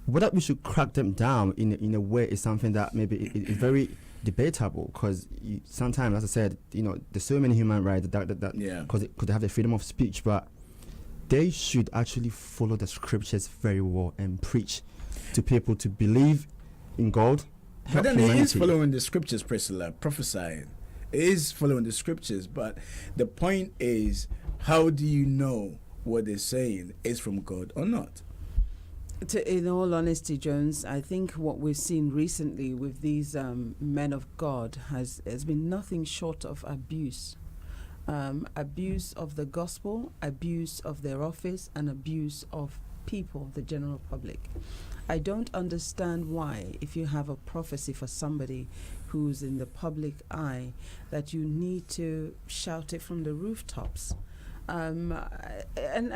Whether we should crack them down in a way is something that maybe is very debatable, because sometimes, as I said, there's so many human rights that because they have the freedom of speech, but they should actually follow the scriptures very well and preach to people to believe in God. But then he is following the scriptures, Priscilla, prophesying. It is following the scriptures, but the point is, how do you know what they're saying is from God or not? In all honesty, Jones, I think what we've seen recently with these men of God has been nothing short of abuse. Abuse of the gospel, abuse of their office, and abuse of people, the general public. I don't understand why, if you have a prophecy for somebody who's in the public eye, that you need to shout it from the rooftops. And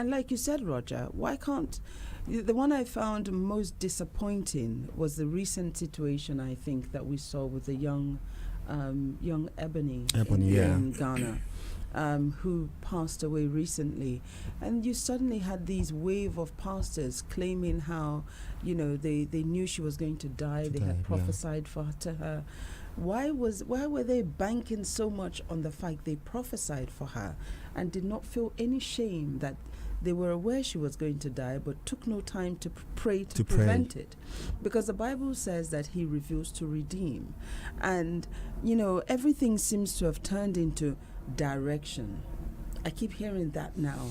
like you said, Roger, why can't... The one I found most disappointing was the recent situation, I think, that we saw with the young Ebony in Ghana. Who passed away recently, and you suddenly had these wave of pastors claiming how, they knew she was going to die. They had prophesied to her. Why were they banking so much on the fact they prophesied for her and did not feel any shame that they were aware she was going to die, but took no time to pray to prevent it? Because the Bible says that he reveals to redeem. And, everything seems to have turned into direction. I keep hearing that now.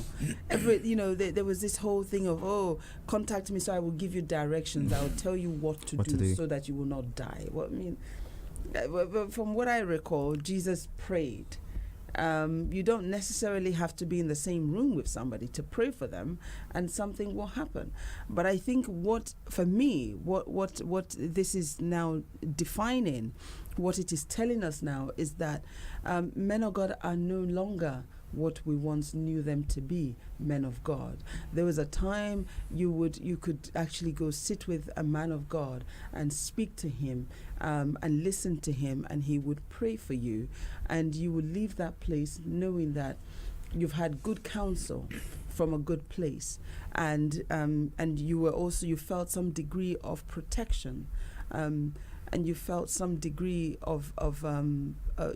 There was this whole thing of, contact me so I will give you directions. I will tell you what to do so that you will not die. From what I recall, Jesus prayed. You don't necessarily have to be in the same room with somebody to pray for them, and something will happen. But I think what this is now defining, what it is telling us now, is that men of God are no longer what we once knew them to be, men of God. There was a time you could actually go sit with a man of God and speak to him and listen to him, and he would pray for you, and you would leave that place knowing that you've had good counsel from a good place, and you felt some degree of protection, and you felt some degree of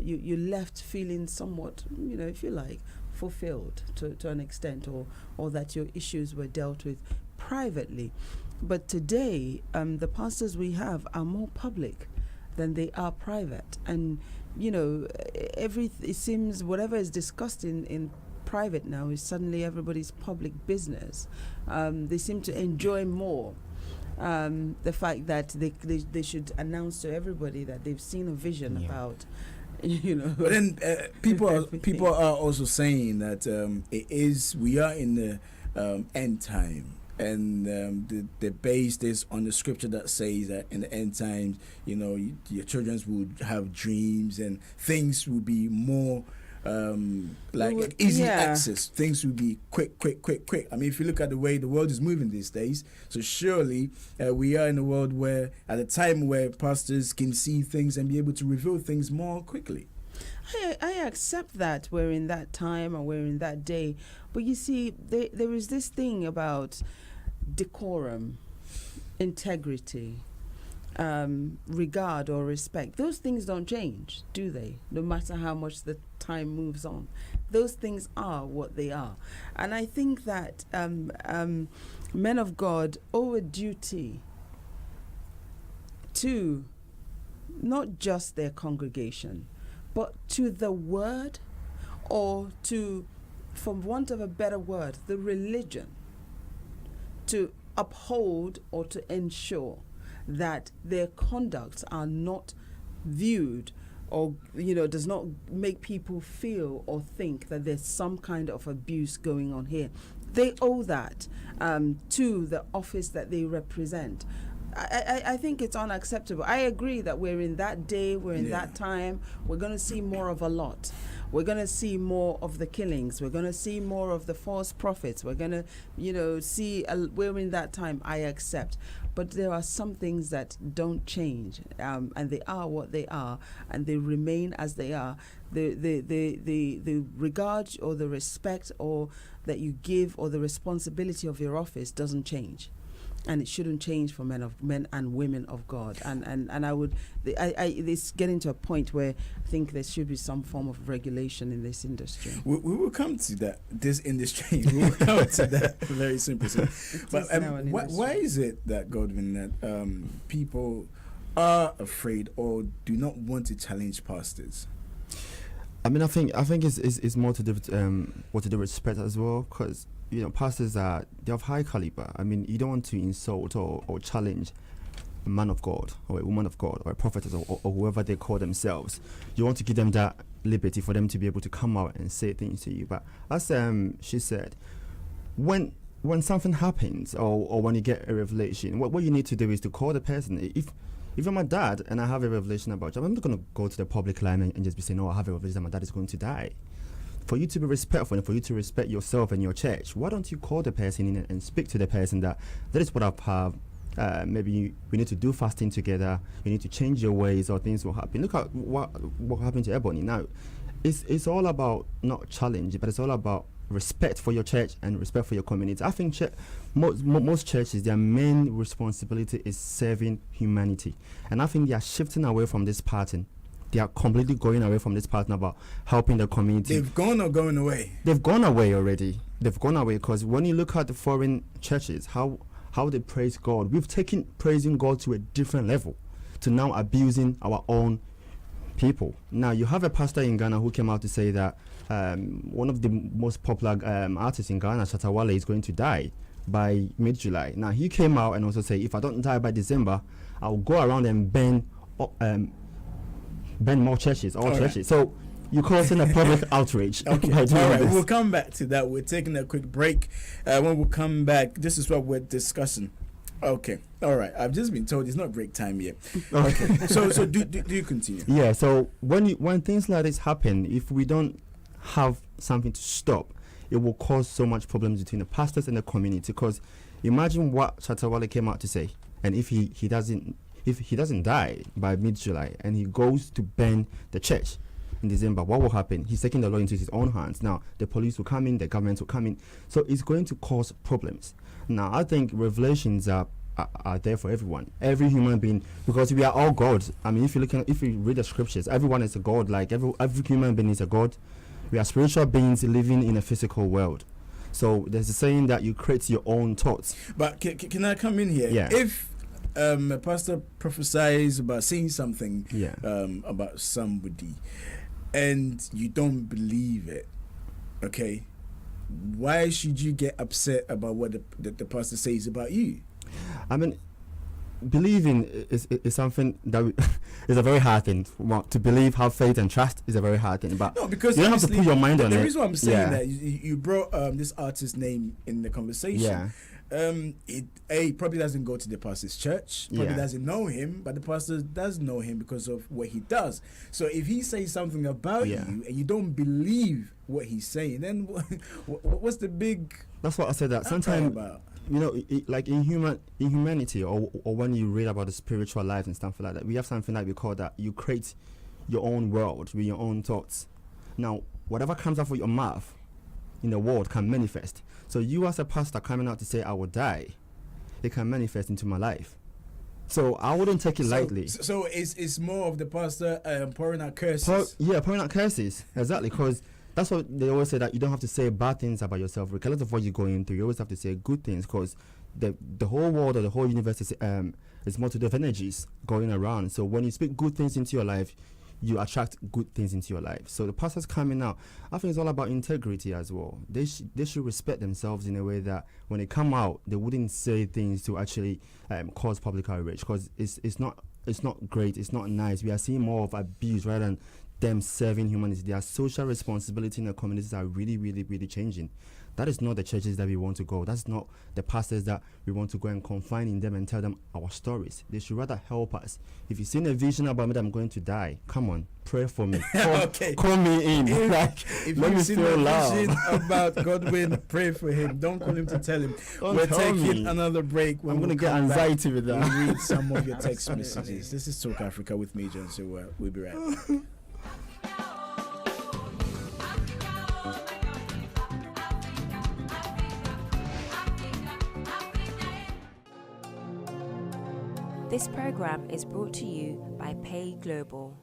you left feeling somewhat, if you like, fulfilled to an extent, or that your issues were dealt with privately. But today, the pastors we have are more public than they are private, and it seems whatever is discussed in private now is suddenly everybody's public business. They seem to enjoy more the fact that they should announce to everybody that they've seen a vision about, But then people are also saying that we are in the end time, and they base this on the scripture that says that in the end times, your children will have dreams and things will be more easy access. Things will be quick. I mean, if you look at the way the world is moving these days, so surely we are in a world where, at a time where pastors can see things and be able to reveal things more quickly. I accept that we're in that time and we're in that day, but you see, there is this thing about decorum, integrity, regard or respect. Those things don't change, do they? No matter how much the time moves on, those things are what they are. And I think that men of God owe a duty to not just their congregation, but to the word, or to, for want of a better word, the religion, to uphold or to ensure that their conducts are not viewed or, does not make people feel or think that there's some kind of abuse going on here. They owe that to the office that they represent. I think it's unacceptable. I agree that we're in that day, we're in that time. We're going to see more of a lot. We're going to see more of the killings. We're going to see more of the false prophets. We're going to, see, we're in that time, I accept. But there are some things that don't change, and they are what they are, and they remain as they are. The regard or the respect or that you give or the responsibility of your office doesn't change. And it shouldn't change for men and women of God. And it's getting to a point where I think there should be some form of regulation in this industry. We will come to that. This industry, we will come to that very simply. But why is it that, Godwin, that people are afraid or do not want to challenge pastors? I mean, I think it's more to do with what to do with respect as well, because pastors they're of high caliber. I mean, you don't want to insult or challenge a man of God or a woman of God or a prophetess or whoever they call themselves. You want to give them that liberty for them to be able to come out and say things to you. But as she said, when something happens or when you get a revelation, what you need to do is to call the person. If I'm a dad and I have a revelation about you, I'm not going to go to the public line and just be saying, I have a revelation that my dad is going to die. For you to be respectful and for you to respect yourself and your church, why don't you call the person in and speak to the person that is what I have. Maybe we need to do fasting together. You need to change your ways or things will happen. Look at what happened to Ebony. Now, it's all about not challenge, but it's all about respect for your church and respect for your community. I think most churches, their main responsibility is serving humanity. And I think they are shifting away from this pattern. They are completely going away from this pattern about helping the community. They've gone or going away? They've gone away already. They've gone away because when you look at the foreign churches, how they praise God, we've taken praising God to a different level, to now abusing our own people. Now, you have a pastor in Ghana who came out to say that one of the most popular artists in Ghana, Shatta Wale, is going to die by mid-July. Now, he came out and also said, if I don't die by December, I'll go around and ban more churches, churches. So you're causing a public outrage. Okay. By doing all right, this. We'll come back to that. We're taking a quick break. When we come back, this is what we're discussing. Okay. All right. I've just been told it's not break time yet. Okay. so do you continue? Yeah. So when things like this happen, if we don't have something to stop, it will cause so much problems between the pastors and the community. Because imagine what Shatta Wale came out to say, and if he doesn't die by mid-July and he goes to ban the church in December, what will happen? He's taking the law into his own hands. Now, the police will come in, the government will come in. So it's going to cause problems. Now, I think revelations are there for everyone, every human being, because we are all gods. I mean, if you read the scriptures, everyone is a god. Like every human being is a god. We are spiritual beings living in a physical world. So there's a saying that you create your own thoughts. But can I come in here? Yeah. If a pastor prophesies about saying something about somebody and you don't believe it, okay, why should you get upset about what the pastor says about you? I mean, believing is something that is a very hard thing. To believe, have faith and trust is a very hard thing. But no, because you don't have to put your mind on it. The reason why I'm saying that, you brought this artist's name in the conversation. Yeah. He probably doesn't go to the pastor's church, probably Yeah. doesn't know him, but the pastor does know him because of what he does. So if he says something about Yeah. you and you don't believe what he's saying, then what's the big? That's what I said. That outcry sometimes, about? you know, like in humanity, or when you read about the spiritual life and stuff like that, we have something like we call that you create your own world with your own thoughts. Now, whatever comes out of your mouth in the world can manifest. So you as a pastor coming out to say I will die, it can manifest into my life. So I wouldn't take it lightly. So it's more of the pastor pouring out curses. Pouring out curses, exactly, because that's what they always say, that you don't have to say bad things about yourself, regardless of what you're going through. You always have to say good things, because the whole world or the whole universe is multitude of energies going around. So when you speak good things into your life, you attract good things into your life. So the pastors coming out, I think it's all about integrity as well. They should respect themselves in a way that when they come out, they wouldn't say things to actually cause public outrage, because it's not great, it's not nice. We are seeing more of abuse rather than them serving humanity. Their social responsibility in the communities are really, really, really changing. That is not the churches that we want to go. That's not the pastors that we want to go and confine in them and tell them our stories. They should rather help us. If you've seen a vision about me that I'm going to die, come on, pray for me. Call me in. If Let me you've seen feel a love. vision about Godwin, pray for him. Don't call him to tell him. Don't We're tell taking me. another break. When I'm we gonna get come back, anxiety with that. we'll read some of your text messages. This is Talk Africa with me, John. So we'll be right back. This program is brought to you by Pay Global.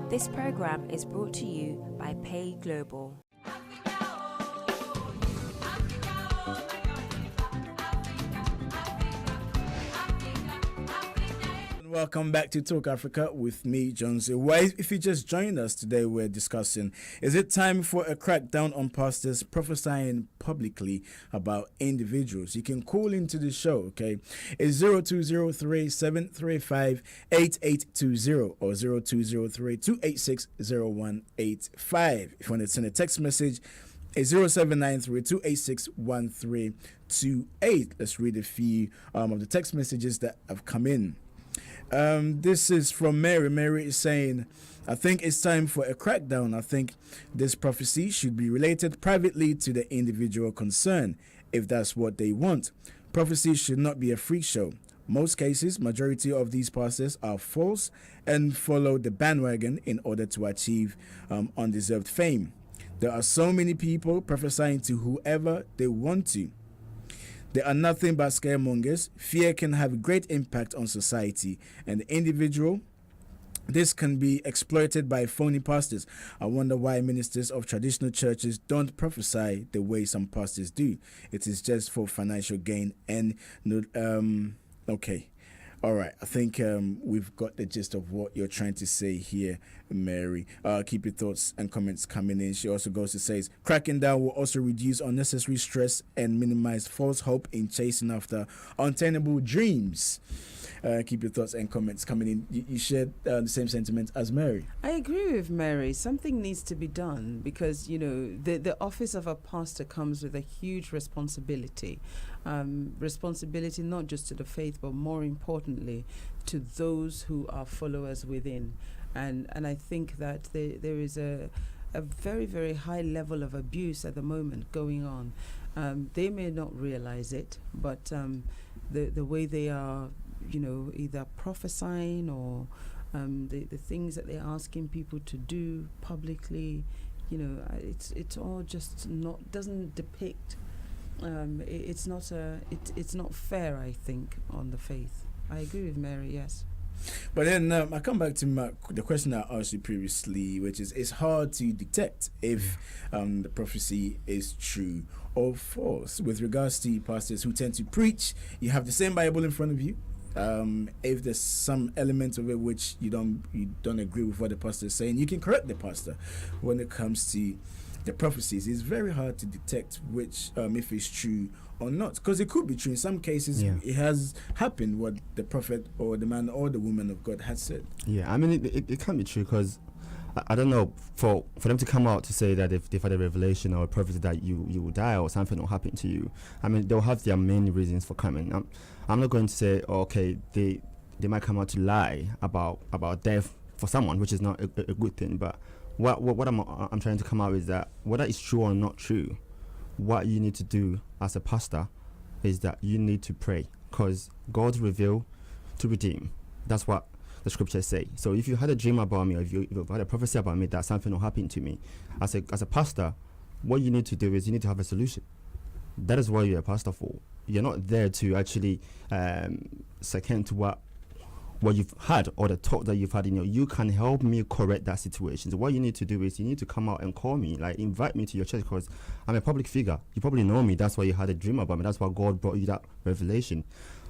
This program is brought to you by Pay Global. Welcome back to Talk Africa with me, John. If you just joined us today, we're discussing, is it time for a crackdown on pastors prophesying publicly about individuals? You can call into the show, okay? It's 0203-735-8820 or 0203-286-0185. If you want to send a text message, it's 0793-286-1328. Let's read a few of the text messages that have come in. This is from Mary. Mary is saying, I think it's time for a crackdown. I think this prophecy should be related privately to the individual concerned, if that's what they want. Prophecy should not be a freak show. Most cases, majority of these pastors are false and follow the bandwagon in order to achieve undeserved fame. There are so many people prophesying to whoever they want to. They are nothing but scaremongers. Fear can have a great impact on society and the individual. This can be exploited by phony pastors. I wonder why ministers of traditional churches don't prophesy the way some pastors do. It is just for financial gain and okay. All right, I think we've got the gist of what you're trying to say here, Mary. Keep your thoughts and comments coming in. She also goes to say, cracking down will also reduce unnecessary stress and minimize false hope in chasing after unattainable dreams. Keep your thoughts and comments coming in. You shared the same sentiment as Mary. I agree with Mary. Something needs to be done because, you know, the office of a pastor comes with a huge responsibility. Responsibility not just to the faith, but more importantly, to those who are followers within. And I think that there is a very, very high level of abuse at the moment going on. They may not realize it, but the way they are, you know, either prophesying or the things that they're asking people to do publicly, you know, it's all just doesn't depict. It's not fair, I think, on the faith. I agree with Mary, yes. But then I come back to the question I asked you previously, which is, it's hard to detect if the prophecy is true or false. With regards to pastors who tend to preach, you have the same Bible in front of you. If there's some element of it which you don't agree with what the pastor is saying, you can correct the pastor. When it comes to the prophecies, it's very hard to detect which if it's true or not, because it could be true. In some cases, it has happened what the prophet or the man or the woman of God has said. Yeah, I mean, it can be true, because I don't know, for them to come out to say that if they've had a revelation or a prophecy that you will die or something will happen to you, I mean, they'll have their main reasons for coming. I'm not going to say, okay, they might come out to lie about death for someone, which is not a good thing. But what I'm trying to come out is that whether it's true or not true, what you need to do as a pastor is that you need to pray, because God reveal to redeem. That's what the scriptures say. So if you had a dream about me, or if you've had a prophecy about me that something will happen to me, as a pastor, what you need to do is you need to have a solution. That is what you're a pastor for. You're not there to actually second to what you've had or the thought that you've had in you can help me correct that situation. So what you need to do is you need to come out and call me, like invite me to your church, because I'm a public figure. You probably know me. That's why you had a dream about me. That's why God brought you that revelation.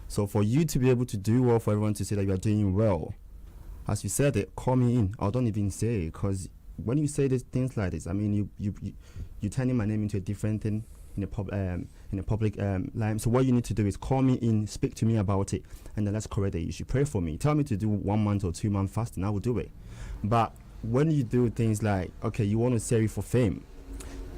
So for you to be able to do well, for everyone to say that you are doing well, as you said it, call me in. Or don't even say it, because when you say things like this, I mean, you turning my name into a different thing in a public line. So what you need to do is call me in, speak to me about it, and then let's correct it. You should pray for me. Tell me to do 1 month or 2 month fasting, I will do it. But when you do things like, okay, you want to say it for fame,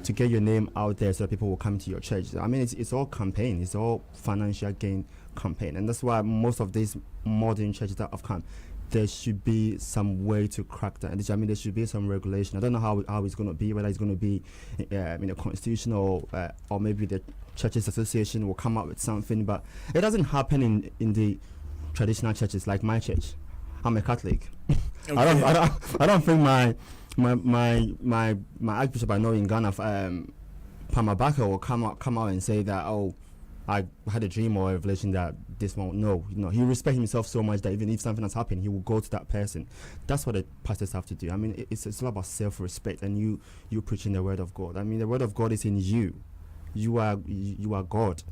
to get your name out there so that people will come to your church. I mean, it's all campaign. It's all financial gain campaign. And that's why most of these modern churches that have come, there should be some way to crack that. I mean, there should be some regulation. I don't know how it's going to be, whether it's going to be in a constitution or maybe the Churches Association will come up with something. But it doesn't happen in the traditional churches like my church. I'm a Catholic. Okay. I don't think my Archbishop I know in Ghana, Pama Baka, will come out and say that, oh, I had a dream or a revelation that this one. No, he respects himself so much that even if something has happened, he will go to that person. That's what the pastors have to do. I mean, it's all about self-respect, and you preaching the word of God. I mean, the word of God is in you. You are God.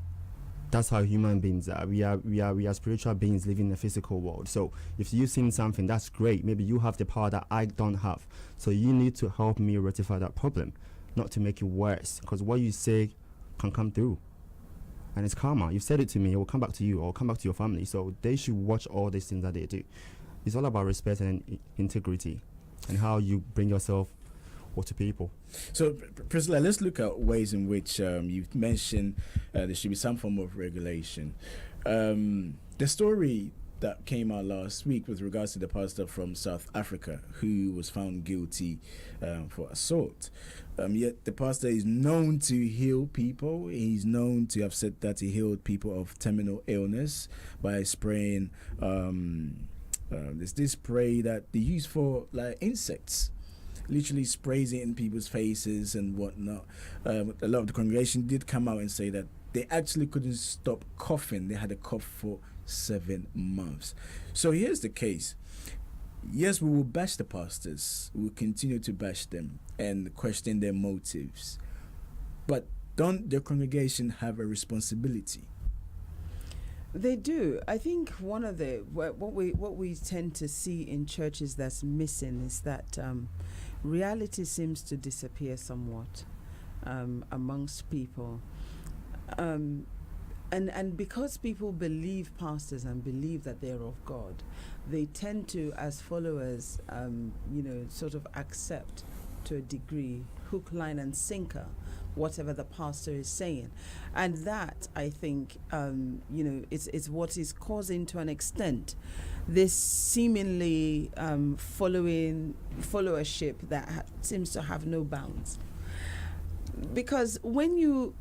That's how human beings are. We are spiritual beings living in a physical world. So if you've seen something, that's great. Maybe you have the power that I don't have. So you need to help me rectify that problem, not to make it worse. Because what you say can come through. And it's karma. You've said it to me, it will come back to you or come back to your family. So they should watch all these things that they do. It's all about respect and integrity and how you bring yourself to people. So, Priscilla, let's look at ways in which you've mentioned there should be some form of regulation. The story that came out last week with regards to the pastor from South Africa who was found guilty for assault. Yet the pastor is known to heal people. He's known to have said that he healed people of terminal illness by spraying there's this spray that they use for like insects. Literally sprays it in people's faces and whatnot. A lot of the congregation did come out and say that they actually couldn't stop coughing. They had a cough for 7 months. So here's the case. Yes, we will bash the pastors. We will continue to bash them and question their motives. But don't the congregation have a responsibility? They do. I think one of the what we tend to see in churches that's missing is that reality seems to disappear somewhat amongst people. And because people believe pastors and believe that they're of God, they tend to, as followers, sort of accept to a degree, hook, line, and sinker, whatever the pastor is saying. And that, I think, is what is causing, to an extent, this seemingly followership that seems to have no bounds. Because when you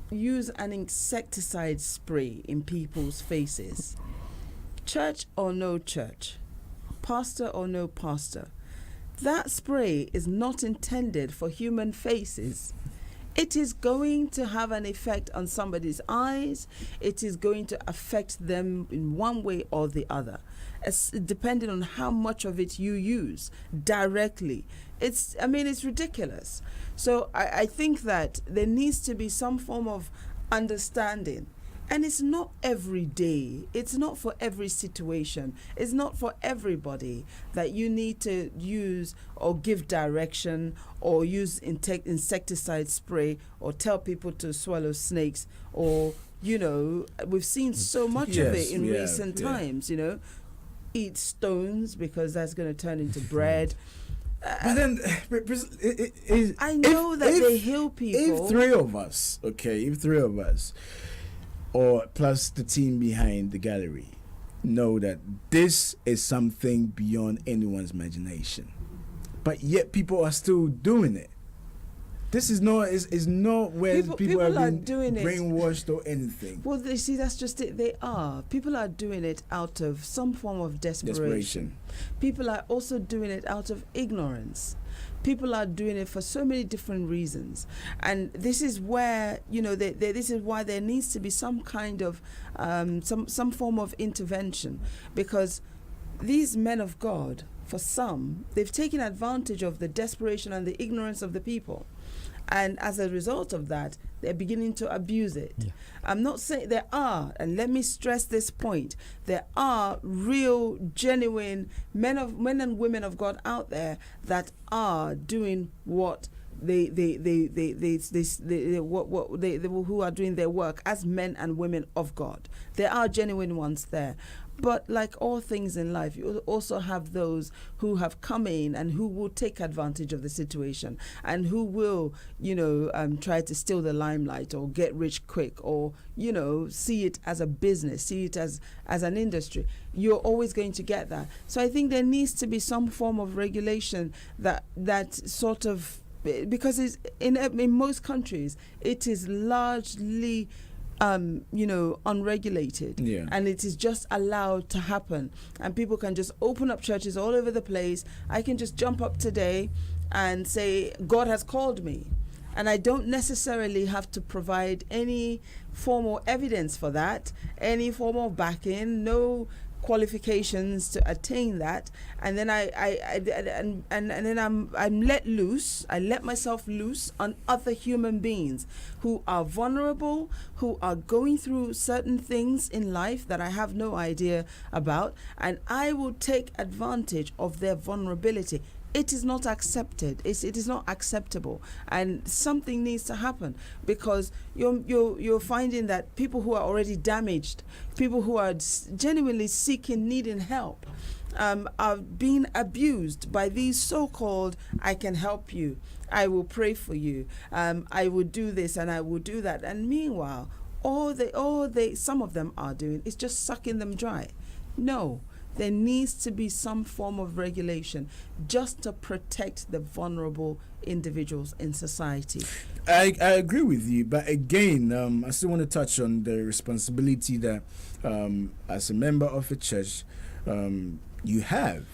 use an insecticide spray in people's faces, church or no church, pastor or no pastor, that spray is not intended for human faces. It is going to have an effect on somebody's eyes. It is going to affect them in one way or the other, depending on how much of it you use directly. It's ridiculous. So I think that there needs to be some form of understanding. And it's not every day. It's not for every situation. It's not for everybody that you need to use or give direction or use insecticide spray or tell people to swallow snakes or, we've seen so much of it in recent times, eat stones because that's going to turn into bread. But then, I know that they heal people. If three of us, or plus the team behind the gallery, know that this is something beyond anyone's imagination, but yet people are still doing it. This is not where people are been doing brainwashed or anything. Well, they see, that's just it. They are. People are doing it out of some form of desperation. People are also doing it out of ignorance. People are doing it for so many different reasons, and this is where this is why there needs to be some kind of some form of intervention, because these men of God, for some, they've taken advantage of the desperation and the ignorance of the people. And as a result of that, they're beginning to abuse it. Yeah. I'm not saying there are, and let me stress this point, there are real, genuine men and women of God out there that are doing what who are doing their work as men and women of God. There are genuine ones there. But like all things in life, you also have those who have come in and who will take advantage of the situation and who will, try to steal the limelight or get rich quick or, see it as a business, see it as an industry. You're always going to get that. So I think there needs to be some form of regulation that sort of, because it's in most countries, it is largely unregulated, and it is just allowed to happen, and people can just open up churches all over the place. I can just jump up today and say, God has called me, and I don't necessarily have to provide any formal evidence for that, any form of backing, no qualifications to attain that, and then I'm let loose. I let myself loose on other human beings who are vulnerable, who are going through certain things in life that I have no idea about, and I will take advantage of their vulnerability. It is not accepted. It is not acceptable, and something needs to happen, because you're finding that people who are already damaged, people who are genuinely needing help, are being abused by these so-called "I can help you, I will pray for you, I will do this and I will do that," and meanwhile, all some of them are doing is just sucking them dry. No. There needs to be some form of regulation just to protect the vulnerable individuals in society. I agree with you, but again, I still want to touch on the responsibility that as a member of a church you have,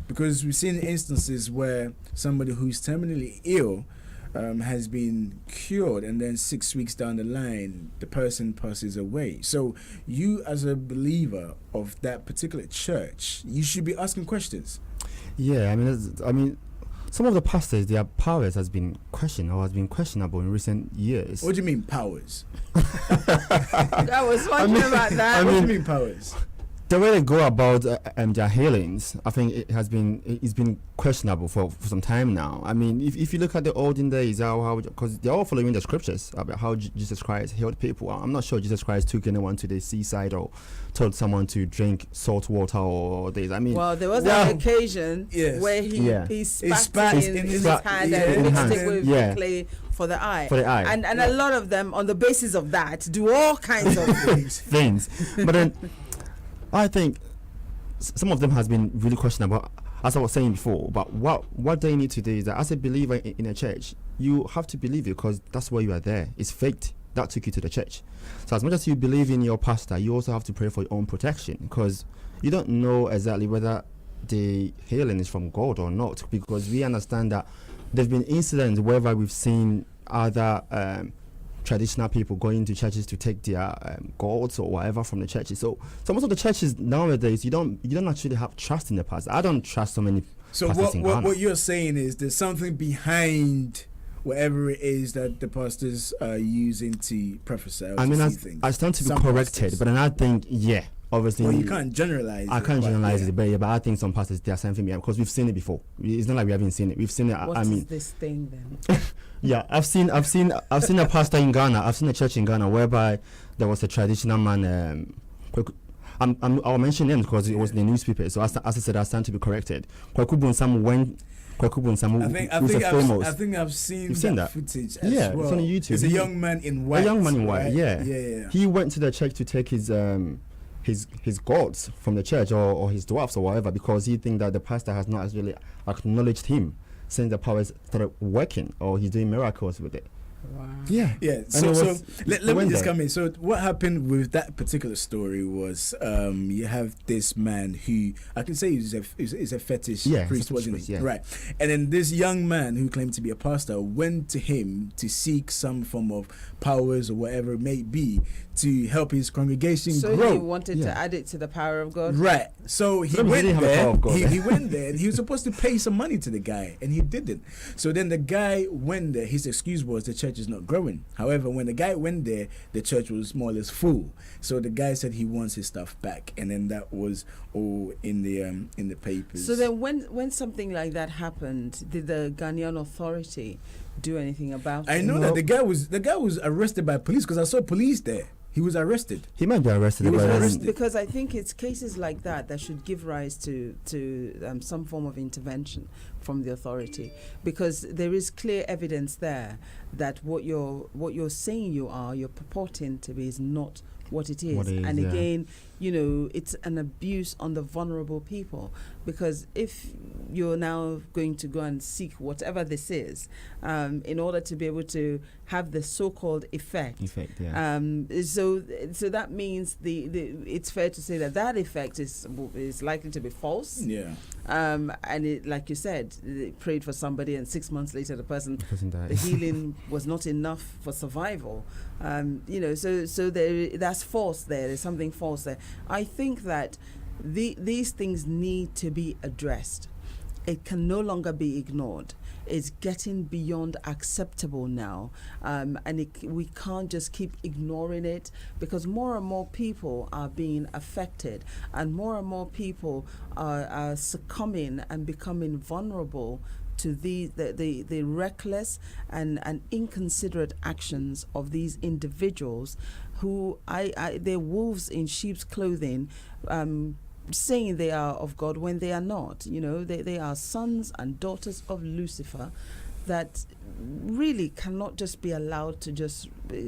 because we've seen instances where somebody who's terminally ill has been cured, and then 6 weeks down the line the person passes away. So you, as a believer of that particular church, you should be asking questions. Yeah, I mean some of the pastors, their powers has been questioned or has been questionable in recent years. What do you mean powers? I was wondering about that. What do you mean powers? The way they go about their healings, I think it's been questionable for some time now. I mean, if you look at the olden days, because they're all following the scriptures about how Jesus Christ healed people. I'm not sure Jesus Christ took anyone to the seaside or told someone to drink salt water or this. I mean, well, there was an occasion where he spat in his hand and mixed it with clay for the eye. And a lot of them, on the basis of that, do all kinds of things. But then I think some of them has been really questionable, as I was saying before. But what they need to do is that, as a believer in a church, you have to believe it, because that's why you are there. It's faith that took you to the church. So as much as you believe in your pastor, you also have to pray for your own protection, because you don't know exactly whether the healing is from God or not. Because we understand that there've been incidents wherever we've seen other traditional people going to churches to take their gods or whatever from the churches. So most of the churches nowadays, you don't actually have trust in the pastor. I don't trust so many. So what you're saying is there's something behind whatever it is that the pastors are using to prophesy. I mean, I stand to be corrected, but then I think obviously, well, you can't generalize. I can't generalize it, but I think some pastors, they are saying me, because we've seen it before. It's not like we haven't seen it. We've seen it. What is this thing then? Yeah, I've seen a pastor in Ghana. I've seen a church in Ghana whereby there was a traditional man. I'll mention him because it was in the newspaper. So as I said, I stand to be corrected. Kwaku Bonsam went Kwaku Bunsamu, I think I've seen that footage as well. It's on YouTube. It's a young man in white. A young man in white, right? Yeah. He went to the church to take his gods from the church or his dwarfs or whatever, because he think that the pastor has not actually acknowledged him, saying the powers started working or he's doing miracles with it. Wow. Yeah. So let me just come in. So what happened with that particular story was you have this man who I can say is a fetish priest, wasn't he? Yeah. Right. And then this young man who claimed to be a pastor went to him to seek some form of powers or whatever it may be to help his congregation grow. So he wanted to add it to the power of God? Right. So he went there. He went there and he was supposed to pay some money to the guy and he didn't. So then the guy went there. His excuse was the church is not growing. However, when the guy went there, the church was more or less full. So the guy said he wants his stuff back, and then that was all in the papers. So then when something like that happened, did the Ghanaian authority do anything about it? I know that the guy was arrested by police because I saw police there. He was arrested. He might be arrested. Because I think it's cases like that should give rise to some form of intervention from the authority, because there is clear evidence there that what you're saying you're purporting to be is not what it is. And again, it's an abuse on the vulnerable people, because if you're now going to go and seek whatever this is in order to be able to have the so-called effect, so that means it's fair to say that effect is likely to be false. And it, like you said, they prayed for somebody and 6 months later the person died. The healing was not enough for survival. So that's false there. There's something false there. I think that these things need to be addressed. It can no longer be ignored. It's getting beyond acceptable now, and we can't just keep ignoring it, because more and more people are being affected, and more people are succumbing and becoming vulnerable to the reckless and inconsiderate actions of these individuals who they're wolves in sheep's clothing, saying they are of God when they are not. They are sons and daughters of Lucifer that really cannot just be allowed to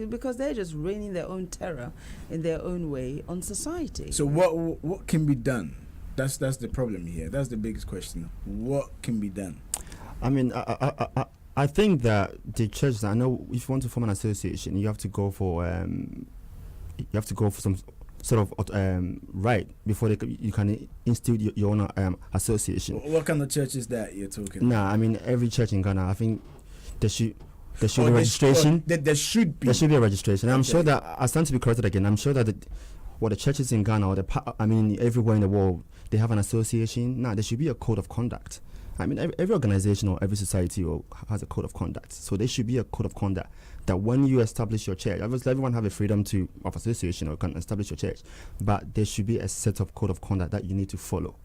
because they're just reigning their own terror in their own way on society. So what can be done? That's the problem here. That's the biggest question. What can be done? I mean, I think that the churches, I know if you want to form an association, you have to go for some sort of right before you can institute your own association. What kind of church is that you're talking about? I mean every church in Ghana, I think there should be registration. There should be a registration. I'm sure that, I stand to be corrected again, I'm sure that the churches in Ghana or everywhere in the world, they have an association. There should be a code of conduct. I mean, every organization or every society has a code of conduct. So there should be a code of conduct that when you establish your church, obviously everyone have a freedom of association or can establish your church, but there should be a set of code of conduct that you need to follow.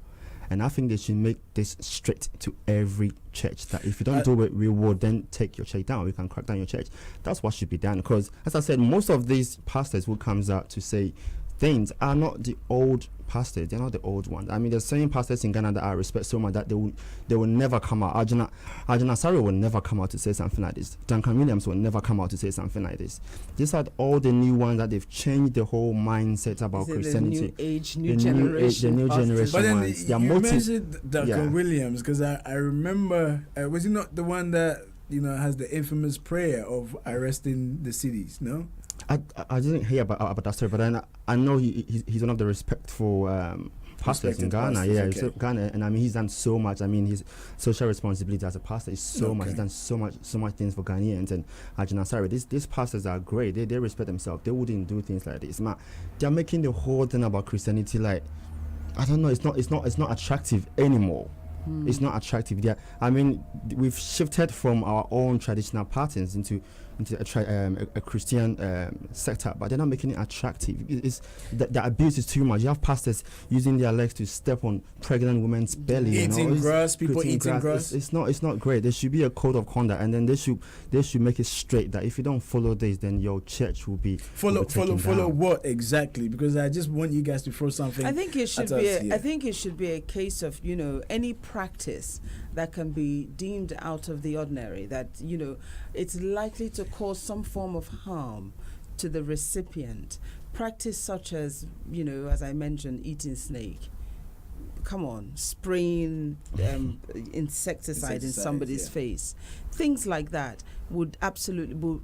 And I think they should make this strict to every church, that if you don't do it, we will then take your church down. We can crack down your church. That's what should be done. Because, as I said, most of these pastors who comes out to say things are not the old pastors. They're not the old ones. I mean, there's certain pastors in Ghana that I respect so much that they will never come out. Ajana Sari will never come out to say something like this. Duncan Williams will never come out to say something like this. These are all the new ones that they've changed the whole mindset about Christianity. The new generation But then ones. You mentioned Duncan Williams, because I remember, was he not the one that has the infamous prayer of arresting the cities? No. I didn't hear about that story, but I know he's one of the respectful pastors in Ghana. Okay. Ghana, and I mean he's done so much. I mean his social responsibility as a pastor is so much. He's done so much things for Ghanaians. And Ajana Sari, these pastors are great. They respect themselves. They wouldn't do things like this. They're making the whole thing about Christianity like, I don't know. It's not attractive anymore. It's not attractive. I mean, we've shifted from our own traditional patterns into a Christian sector, but they're not making it attractive. The abuse is too much. You have pastors using their legs to step on pregnant women's belly. Eating grass, people eating grass. It's not great. There should be a code of conduct, and then they should make it straight that if you don't follow this, then your church will be follow what exactly? Because I just want you guys to throw something. I think it should be a case of any practice that can be deemed out of the ordinary, that, you know, it's likely to cause some form of harm to the recipient. Practice such as, you know, as I mentioned, eating snake. Come on, spraying insecticide in somebody's face. Things like that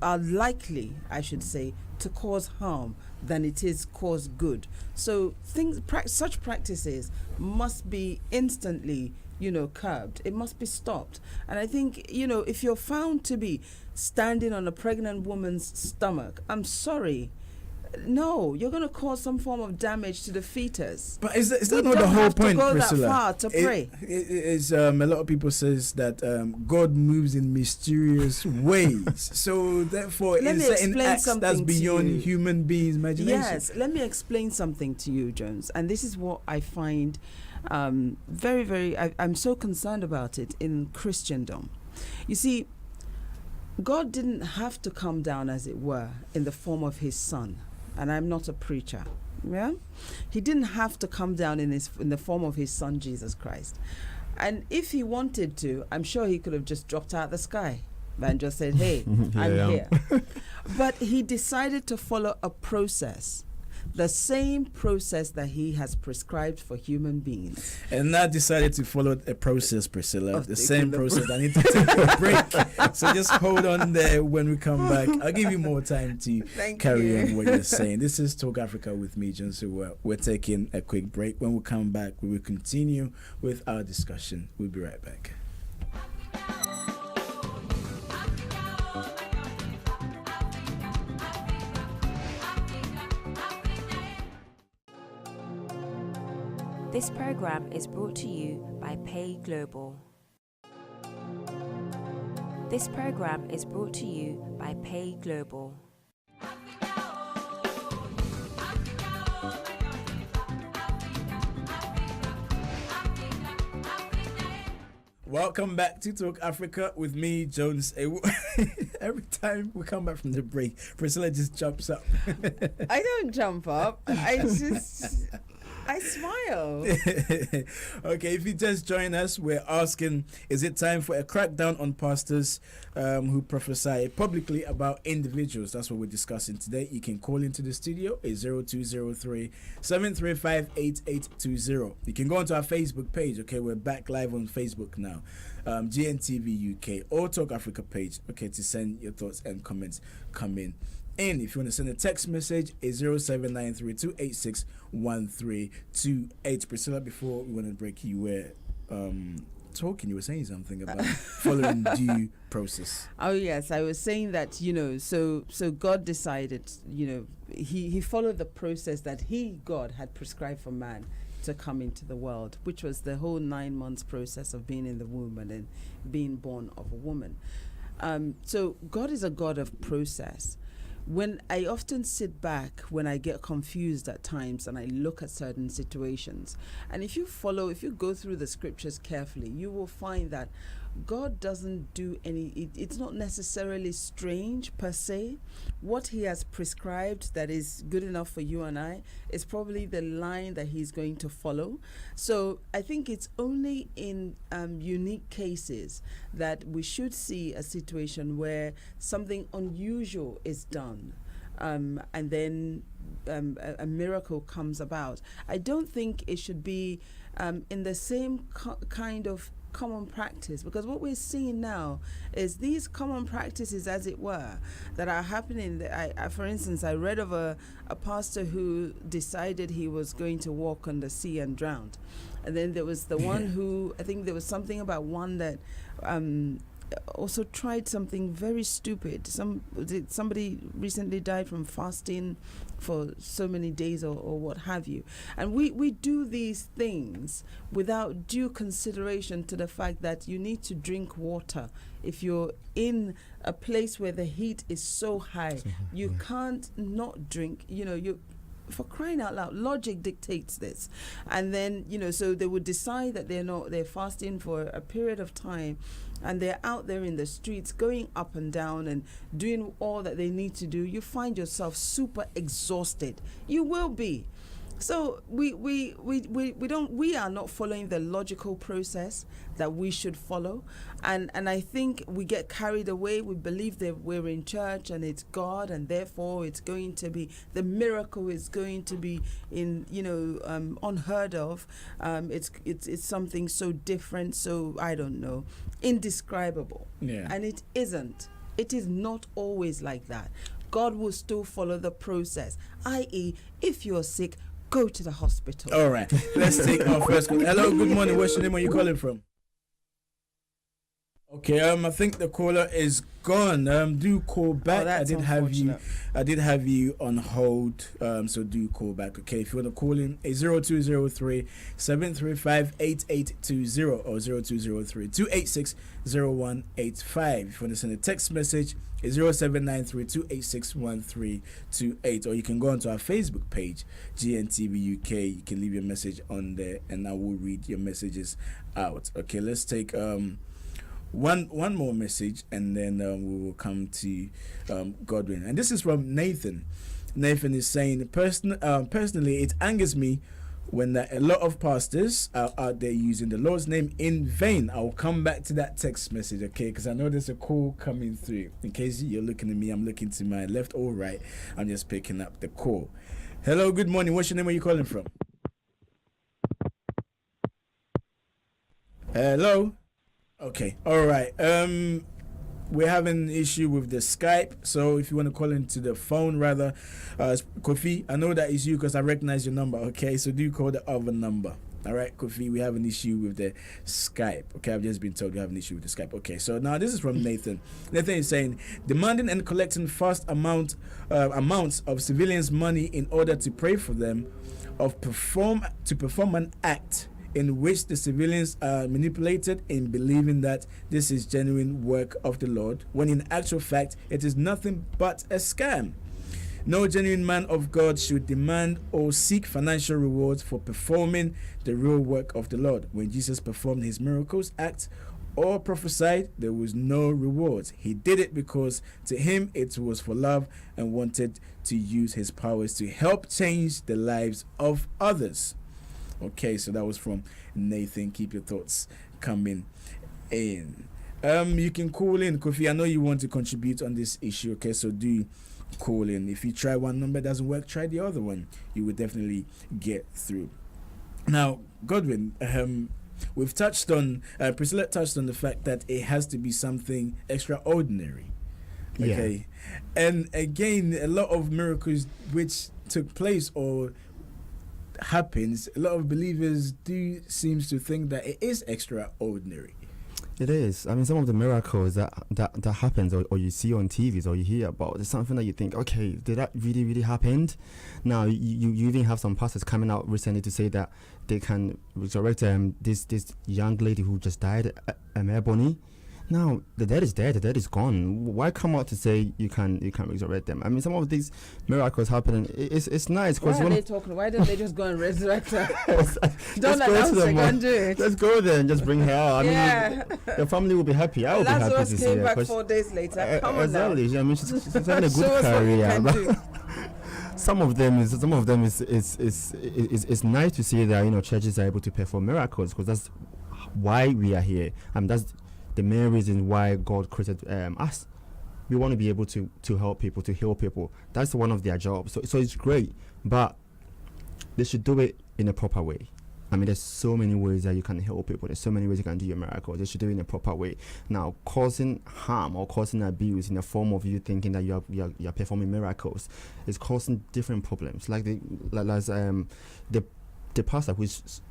are likely, I should say, to cause harm than it is cause good. So such practices must be instantly, you know, curbed. It must be stopped. And I think, you know, if you're found to be standing on a pregnant woman's stomach, I'm sorry, no, you're going to cause some form of damage to the fetus. But is that not the whole point, go Priscilla? that far to pray. A lot of people says that God moves in mysterious ways. So therefore, in certain acts that's beyond human beings' imagination. Yes, let me explain something to you, Jones. And this is what I find very, very, I'm so concerned about it in Christendom. You see, God didn't have to come down, as it were, in the form of his son. And I'm not a preacher. Yeah, he didn't have to come down in the form of his son Jesus Christ. And if he wanted to, I'm sure he could have just dropped out the sky and just said, "Hey, I'm here." But he decided to follow a process, the same process that he has prescribed for human beings. And I decided to follow a process, Priscilla, the same process. I need to take a break. So just hold on there. When we come back, I'll give you more time to carry on what you're saying. This is Talk Africa with me, John. So we're taking a quick break. When we come back, we will continue with our discussion. We'll be right back. This program is brought to you by Pay Global. This program is brought to you by Pay Global. Welcome back to Talk Africa with me, Jones. Every time we come back from the break, Priscilla just jumps up. I don't jump up. I smile. Okay, if you just join us, we're asking, is it time for a crackdown on pastors who prophesy publicly about individuals? That's what we're discussing today. You can call into the studio at 0203 735 8820. You can go onto our Facebook page. Okay, we're back live on Facebook now. GNTV UK or Talk Africa page. Okay, to send your thoughts and comments come in. And if you want to send a text message, it's 0793-286-1328. Priscilla, before we went to break, you were talking, you were saying something about following due process. Oh, yes. I was saying that, you know, so God decided, you know, he followed the process that God, had prescribed for man to come into the world, which was the whole 9 months process of being in the womb and then being born of a woman. So God is a God of process. When I often sit back when I get confused at times and I look at certain situations, and if you go through the scriptures carefully, you will find that God doesn't do it's not necessarily strange per se. What he has prescribed that is good enough for you and I is probably the line that he's going to follow. So I think it's only in unique cases that we should see a situation where something unusual is done. And then a miracle comes about. I don't think it should be in the same kind of common practice, because what we're seeing now is these common practices, as it were, that are happening. For instance, I read of a pastor who decided he was going to walk on the sea and drowned. And then there was the one who, I think there was something about one that also tried something very stupid. Somebody recently died from fasting for so many days or what have you. And we do these things without due consideration to the fact that you need to drink water. If you're in a place where the heat is so high, you can't not drink. You know, for crying out loud, logic dictates this. And then, you know, so they would decide that they're fasting for a period of time, and they're out there in the streets going up and down and doing all that they need to do. You find yourself super exhausted. You will be. So we are not following the logical process that we should follow, and I think we get carried away. We believe that we're in church and it's God, and therefore it's going to be, the miracle is going to be unheard of. It's something so different, so I don't know, indescribable. Yeah. And it isn't. It is not always like that. God will still follow the process, i.e., if you're sick, go to the hospital. All right, let's take our first call. Hello, good morning. What's your name? Where you calling from? Okay, I think the caller is gone. Do call back. I did have you on hold. So do call back. Okay, if you want to call in, a 0203 735 8820 or 0203 286 0185. If you want to send a text message, it's 0793 286 1328, or you can go onto our Facebook page, GNTV UK. You can leave your message on there, and I will read your messages out. Okay, let's take one more message, and then we will come to Godwin. And this is from Nathan. Nathan is saying, personally, it angers me when a lot of pastors are out there using the Lord's name in vain. I'll come back to that text message, okay? Because I know there's a call coming through. In case you're looking at me, I'm looking to my left or right. I'm just picking up the call. Hello, good morning. What's your name? Where are you calling from? Hello? Okay, all right. We're having an issue with the Skype, so if you want to call into the phone, rather, Kofi, I know that is you because I recognize your number. Okay, so do call the other number. All right, Kofi, we have an issue with the Skype. Okay, I've just been told we have an issue with the Skype. Okay, so now this is from Nathan. Nathan is saying, demanding and collecting vast amounts of civilians' money in order to pray for them, perform an act in which the civilians are manipulated in believing that this is genuine work of the Lord, when in actual fact it is nothing but a scam. No genuine man of God should demand or seek financial rewards for performing the real work of the Lord. When Jesus performed his miracles, acts, or prophesied, there was no rewards. He did it because to him it was for love and wanted to use his powers to help change the lives of others. Okay, so that was from Nathan. Keep your thoughts coming in. You can call in, Kofi. I know you want to contribute on this issue. Okay, so do call in. If you try one number, doesn't work, try the other one. You will definitely get through. Now, Godwin, we've touched on, Priscilla touched on the fact that it has to be something extraordinary. Okay, yeah. And again, a lot of miracles which took place or happens, a lot of believers do seems to think that it is extraordinary. It is. I mean, some of the miracles that happens or you see on TVs or you hear about, it's something that you think, okay, did that really happened? Now you even have some pastors coming out recently to say that they can resurrect this young lady who just died, Ebony. Now the dead is dead, the dead is gone. Why come out to say you can resurrect them? I mean, some of these miracles happening. It's nice because why are they talking? Why don't they just go and resurrect her? Don't announce they can do it. Let's go there and just bring her out. I mean, your family will be happy. I will be happy to see her. Lazarus came back 4 days later. Come on now. Exactly. I mean, she's having a good career. Some of them is nice to see that churches are able to perform miracles, because that's why we are here. That's the main reason why God created us. We want to be able to help people, to heal people. That's one of their jobs. So it's great, but they should do it in a proper way. I mean, there's so many ways that you can help people. There's so many ways you can do your miracles. They should do it in a proper way. Now, causing harm or causing abuse in the form of you thinking that you're performing miracles is causing different problems. Like the pastor who's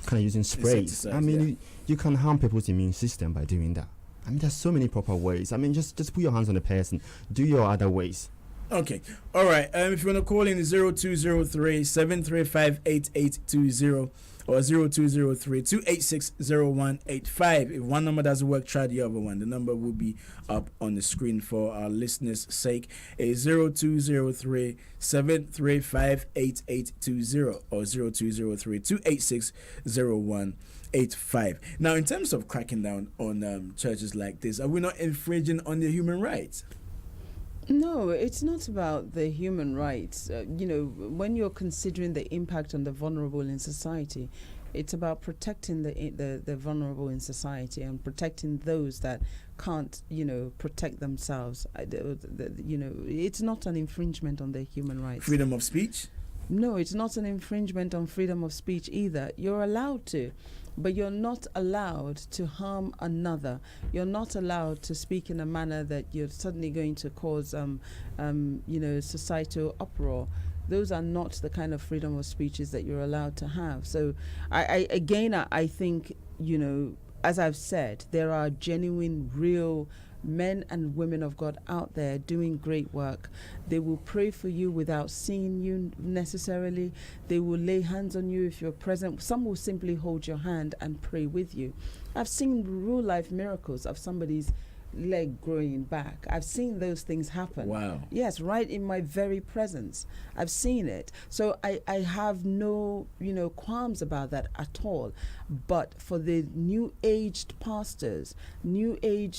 kind of using sprays. I mean, you can harm people's immune system by doing that. I mean, there's so many proper ways. I mean, just put your hands on the person. Do your other ways. Okay. All right. If you want to call in, 0203 735 8820 or 0203 286 0185. If one number doesn't work, try the other one. The number will be up on the screen for our listeners' sake. It's 0203 735 8820 or 0203 286 0185. Now, in terms of cracking down on churches like this, are we not infringing on their human rights? No, it's not about the human rights. When you're considering the impact on the vulnerable in society, it's about protecting the vulnerable in society and protecting those that can't, protect themselves. It's not an infringement on their human rights. Freedom of speech? No, it's not an infringement on freedom of speech either. You're allowed to, but you're not allowed to harm another. You're not allowed to speak in a manner that you're suddenly going to cause, societal uproar. Those are not the kind of freedom of speeches that you're allowed to have. So, I think, as I've said, there are genuine, real men and women of God out there doing great work. They will pray for you without seeing you necessarily. They will lay hands on you if you're present. Some will simply hold your hand and pray with you. I've seen real life miracles of somebody's leg growing back. I've seen those things happen. Wow. Yes, right in my very presence. I've seen it. So I have no, qualms about that at all. But for the new-aged pastors, I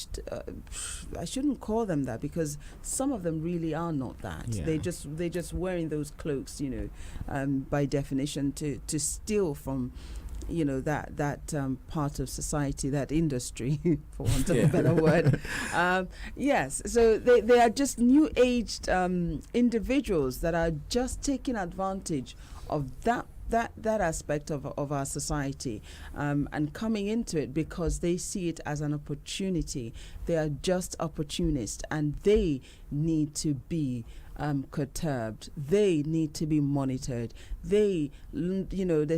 shouldn't call them that because some of them really are not that. Yeah. They're just wearing those cloaks, by definition to steal from that part of society, that industry, for want of a better word. Yes, so they are just new-aged individuals that are just taking advantage of that aspect of our society and coming into it because they see it as an opportunity. They are just opportunists, and they need to be perturbed. They need to be monitored. There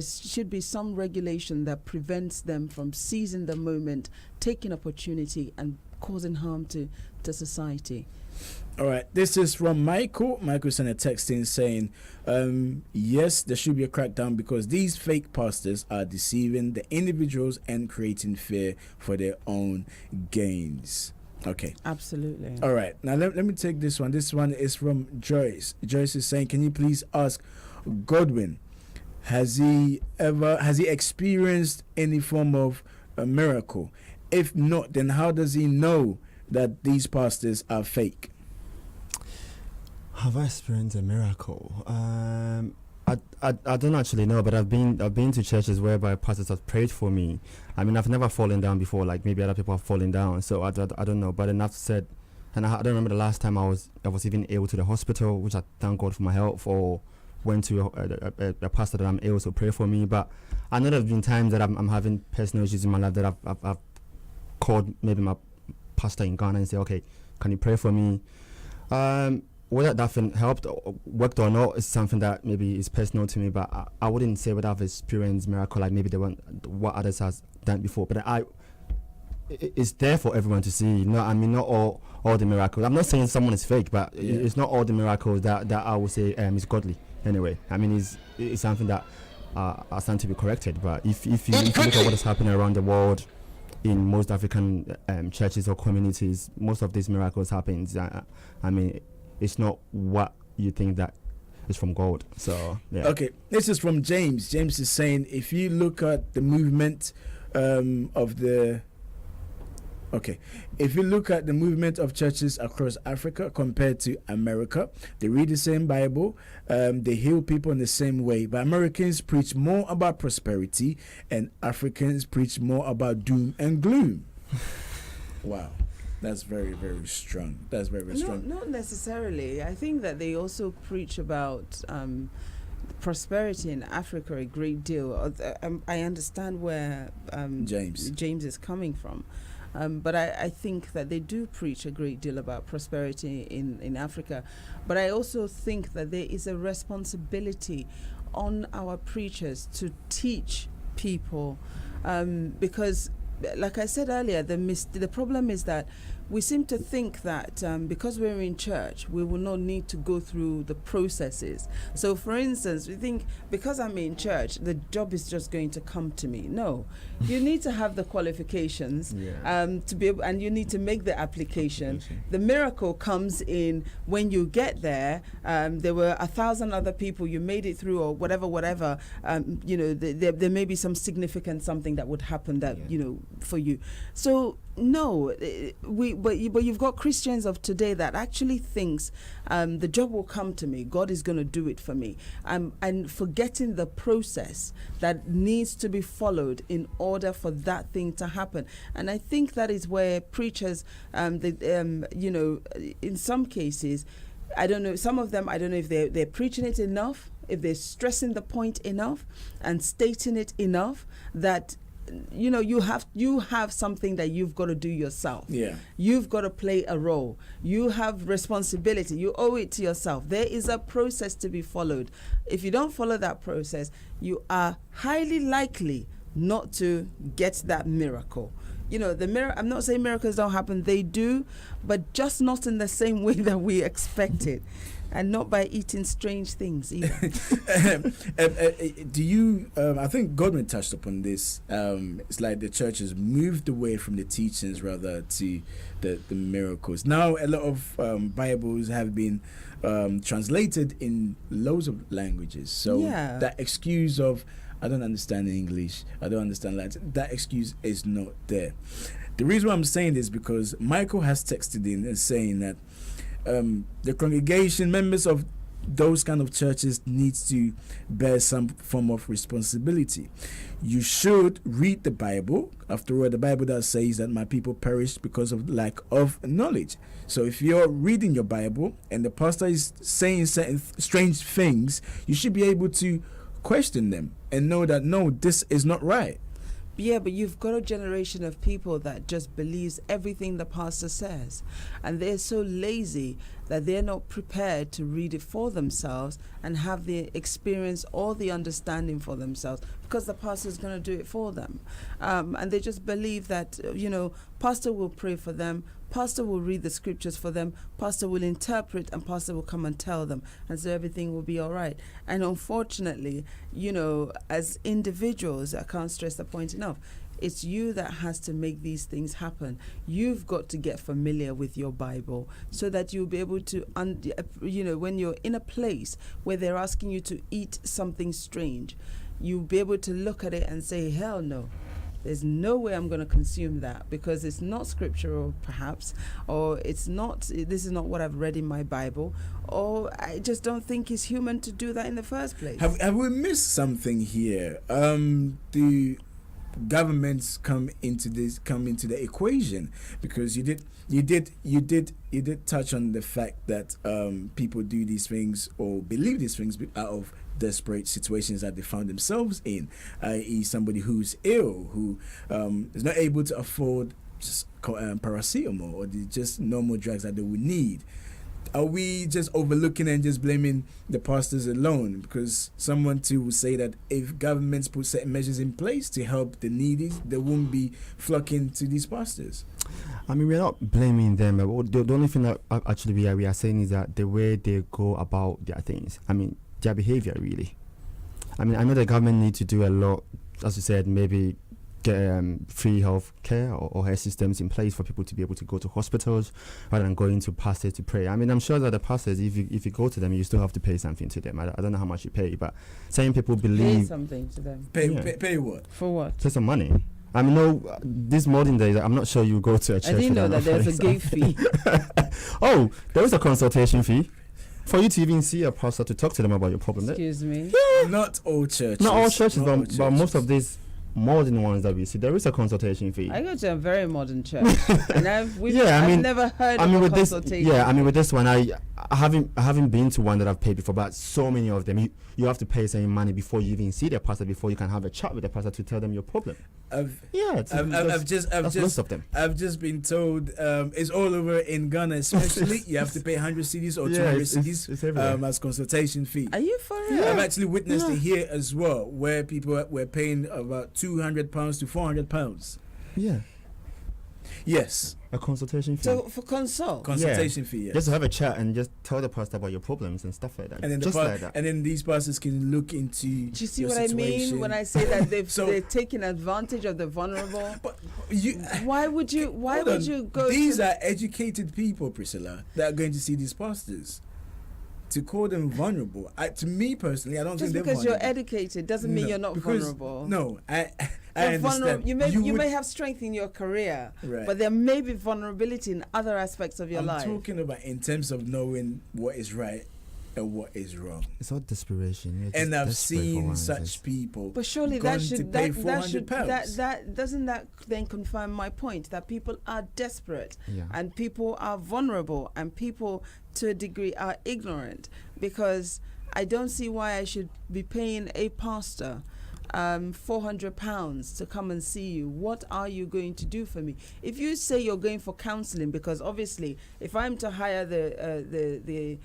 should be some regulation that prevents them from seizing the moment, taking opportunity, and causing harm to society. All right, this is from Michael. Michael sent a text in saying, yes, there should be a crackdown because these fake pastors are deceiving the individuals and creating fear for their own gains. Okay. Absolutely. All right. Now let me take this one. This one is from Joyce. Joyce is saying, can you please ask Godwin, has he experienced any form of a miracle? If not, then how does he know that these pastors are fake? Have I experienced a miracle? I don't actually know, but I've been to churches whereby pastors have prayed for me. I mean, I've never fallen down before, like maybe other people have fallen down. So I don't know. But enough said, and I don't remember the last time I was even ill to the hospital, which I thank God for my health, or went to a pastor that I'm ill to pray for me. But I know there's been times that I'm having personal issues in my life that I've called maybe my pastor in Ghana and say, okay, can you pray for me? Whether that helped or worked or not is something that maybe is personal to me, but I wouldn't say whether I've experienced miracle like maybe what others has done before. But it's there for everyone to see. No, I mean not all the miracles. I'm not saying someone is fake, but it's not all the miracles that I would say is godly. Anyway, I mean it's something that are starting to be corrected. But if you look at what is happening around the world, in most African churches or communities, most of these miracles happens. I mean, it's not what you think that is from God. So yeah. Okay, this is from James. James is saying, if you look at the movement if you look at the movement of churches across Africa compared to America, they read the same Bible, they heal people in the same way, but Americans preach more about prosperity and Africans preach more about doom and gloom. Wow. That's very, very strong. That's very, very strong. Not necessarily. I think that they also preach about prosperity in Africa a great deal. I understand where James is coming from. But I think that they do preach a great deal about prosperity in Africa. But I also think that there is a responsibility on our preachers to teach people because, like I said earlier, the problem is that we seem to think that because we're in church, we will not need to go through the processes. So, for instance, we think because I'm in church, the job is just going to come to me. No, you need to have the qualifications to be able, and you need to make the application. The miracle comes in when you get there. There were 1,000 other people, you made it through, or whatever. There may be some significant something that would happen that for you. So no, but you've got Christians of today that actually thinks the job will come to me. God is going to do it for me. And forgetting the process that needs to be followed in order for that thing to happen. And I think that is where preachers, in some cases, I don't know, some of them, I don't know if they're preaching it enough, if they're stressing the point enough and stating it enough that you have something that you've got to do yourself. Yeah. You've got to play a role. You have responsibility. You owe it to yourself. There is a process to be followed. If you don't follow that process, you are highly likely not to get that miracle. I'm not saying miracles don't happen, they do, but just not in the same way that we expect it. And not by eating strange things either. Do you, I think Godwin touched upon this, it's like the church has moved away from the teachings rather to the miracles. Now a lot of Bibles have been translated in loads of languages. So that excuse of, I don't understand English, I don't understand Latin, that excuse is not there. The reason why I'm saying this is because Michael has texted in and saying that the congregation, members of those kind of churches needs to bear some form of responsibility. You should read the Bible. After all, the Bible does say that my people perish because of lack of knowledge. So if you're reading your Bible and the pastor is saying certain strange things, you should be able to question them and know that, no, this is not right. Yeah, but you've got a generation of people that just believes everything the pastor says. And they're so lazy that they're not prepared to read it for themselves and have the experience or the understanding for themselves because the pastor is going to do it for them. And they just believe that, pastor will pray for them, pastor will read the scriptures for them, pastor will interpret, and pastor will come and tell them, and so everything will be all right. And unfortunately, as individuals, I can't stress the point enough, it's you that has to make these things happen. You've got to get familiar with your Bible so that you'll be able to, when you're in a place where they're asking you to eat something strange, you'll be able to look at it and say, hell no. There's no way I'm going to consume that because it's not scriptural, perhaps, or this is not what I've read in my Bible, or I just don't think it's human to do that in the first place. Have we missed something here? The governments come into the equation, because you did touch on the fact that people do these things or believe these things out of desperate situations that they found themselves in, i.e. somebody who's ill, who is not able to afford just paracetamol or just normal drugs that they would need. Are we just overlooking and just blaming the pastors alone? Because someone too will say that if governments put certain measures in place to help the needy, they won't be flocking to these pastors. I mean, we're not blaming them. The only thing that actually we are saying is that the way they go about their things, I mean, their behavior really. I mean, I know the government need to do a lot, as you said, maybe get free health care or health systems in place for people to be able to go to hospitals rather than going to pastors to pray. I mean, I'm sure that the pastors, if you go to them, you still have to pay something to them. I don't know how much you pay, but some people believe... Pay something to them. Pay what? For what? Pay some money. I mean, no, this modern days, I'm not sure you go to a church. I didn't know that there's a gate fee. Oh, there is a consultation fee. For you to even see a pastor to talk to them about your problem. Excuse me? Yeah. Not all churches. Not all churches, but most of these modern ones that we see, there is a consultation fee. I go to a very modern church, and I've never heard of a consultation. With this one, I haven't been to one that I've paid before, but so many of them, you have to pay some money before you even see the pastor, before you can have a chat with the pastor to tell them your problem. I've just been told it's all over in Ghana, especially. You have to pay 100 cedis or 200 cedis as consultation fee. Are you for real? I've actually witnessed it here as well, where people were paying about £200 to £400. Yeah. Yes. A consultation fee. So for consultation fee, yes. Just to have a chat and just tell the pastor about your problems and stuff like that. And then like that. And then these pastors can look into. Do you see what situation. I mean when I say that they're taking advantage of the vulnerable? But why would you go? These are educated people, Priscilla, that are going to see these pastors. to call them vulnerable, to me personally, I don't Just think they're because you're vulnerable. educated doesn't mean you're not vulnerable. No, I You're understand. You may have strength in your career, Right. but there may be vulnerability in other aspects of your I'm life. talking about in terms of knowing what is right and what is wrong. It's all desperation. You're just And I've desperate for seen one, such just- people. But surely gone that to should pay that should £400. that doesn't that then confirm my point that people are desperate Yeah. and people are vulnerable and people to a degree are ignorant, because I don't see why I should be paying a pastor £400 to come and see you. What are you going to do for me? If you say you're going for counseling, because obviously if I'm to hire a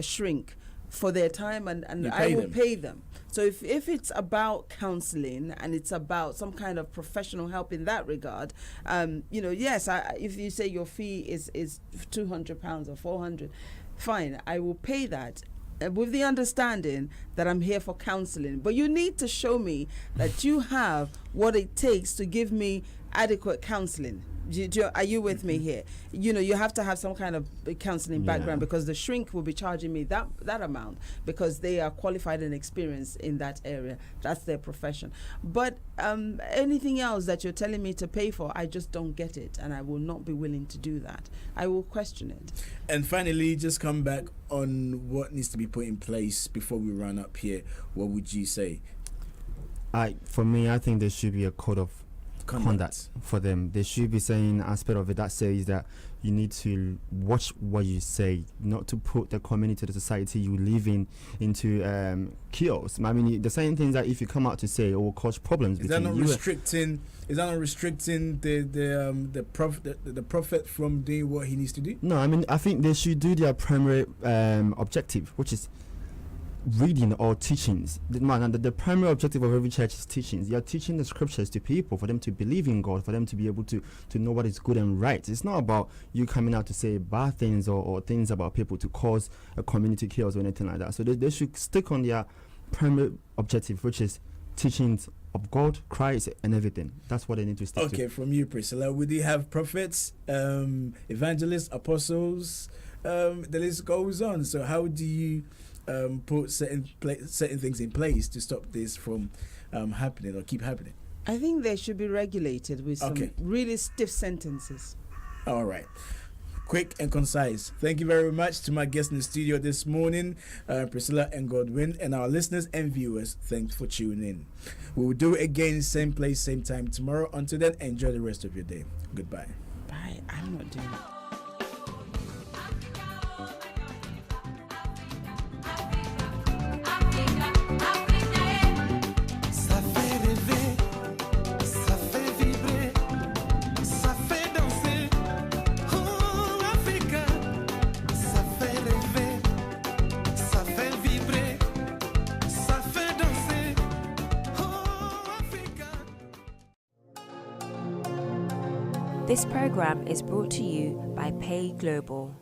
shrink for their time and I will pay them. So if it's about counseling and it's about some kind of professional help in that regard, yes, if you say your fee is £200 or 400, fine, I will pay that. With the understanding that I'm here for counseling. But you need to show me that you have what it takes to give me adequate counseling. Are you with me here? You have to have some kind of counseling background, because the shrink will be charging me that amount because they are qualified and experienced in that area. That's their profession. But anything else that you're telling me to pay for, I just don't get it, and I will not be willing to do that. I will question it. And finally, just come back on what needs to be put in place before we run up here. What would you say? For me, I think there should be a code of conduct for them. They should be saying an aspect of it that says that you need to watch what you say, not to put the community, the society you live in, into chaos. I mean, the same things that if you come out to say, it will cause problems. Is that not restricting? Is that not restricting the prophet from doing what he needs to do? No, I mean, I think they should do their primary objective, which is reading or teachings. The primary objective of every church is teachings. You are teaching the scriptures to people for them to believe in God, for them to be able to know what is good and right. It's not about you coming out to say bad things or things about people to cause a community chaos or anything like that. So they should stick on their primary objective, which is teachings of God, Christ, and everything. That's what they need to stick to. Okay, from you, Priscilla, would you have prophets, evangelists, apostles? The list goes on. So how do you put certain things in place to stop this from happening or keep happening? I think they should be regulated with some really stiff sentences. All right. Quick and concise. Thank you very much to my guests in the studio this morning, Priscilla and Godwin, and our listeners and viewers. Thanks for tuning in. We will do it again, same place, same time tomorrow. Until then, enjoy the rest of your day. Goodbye. Bye. I'm not doing it. This program is brought to you by Pay Global.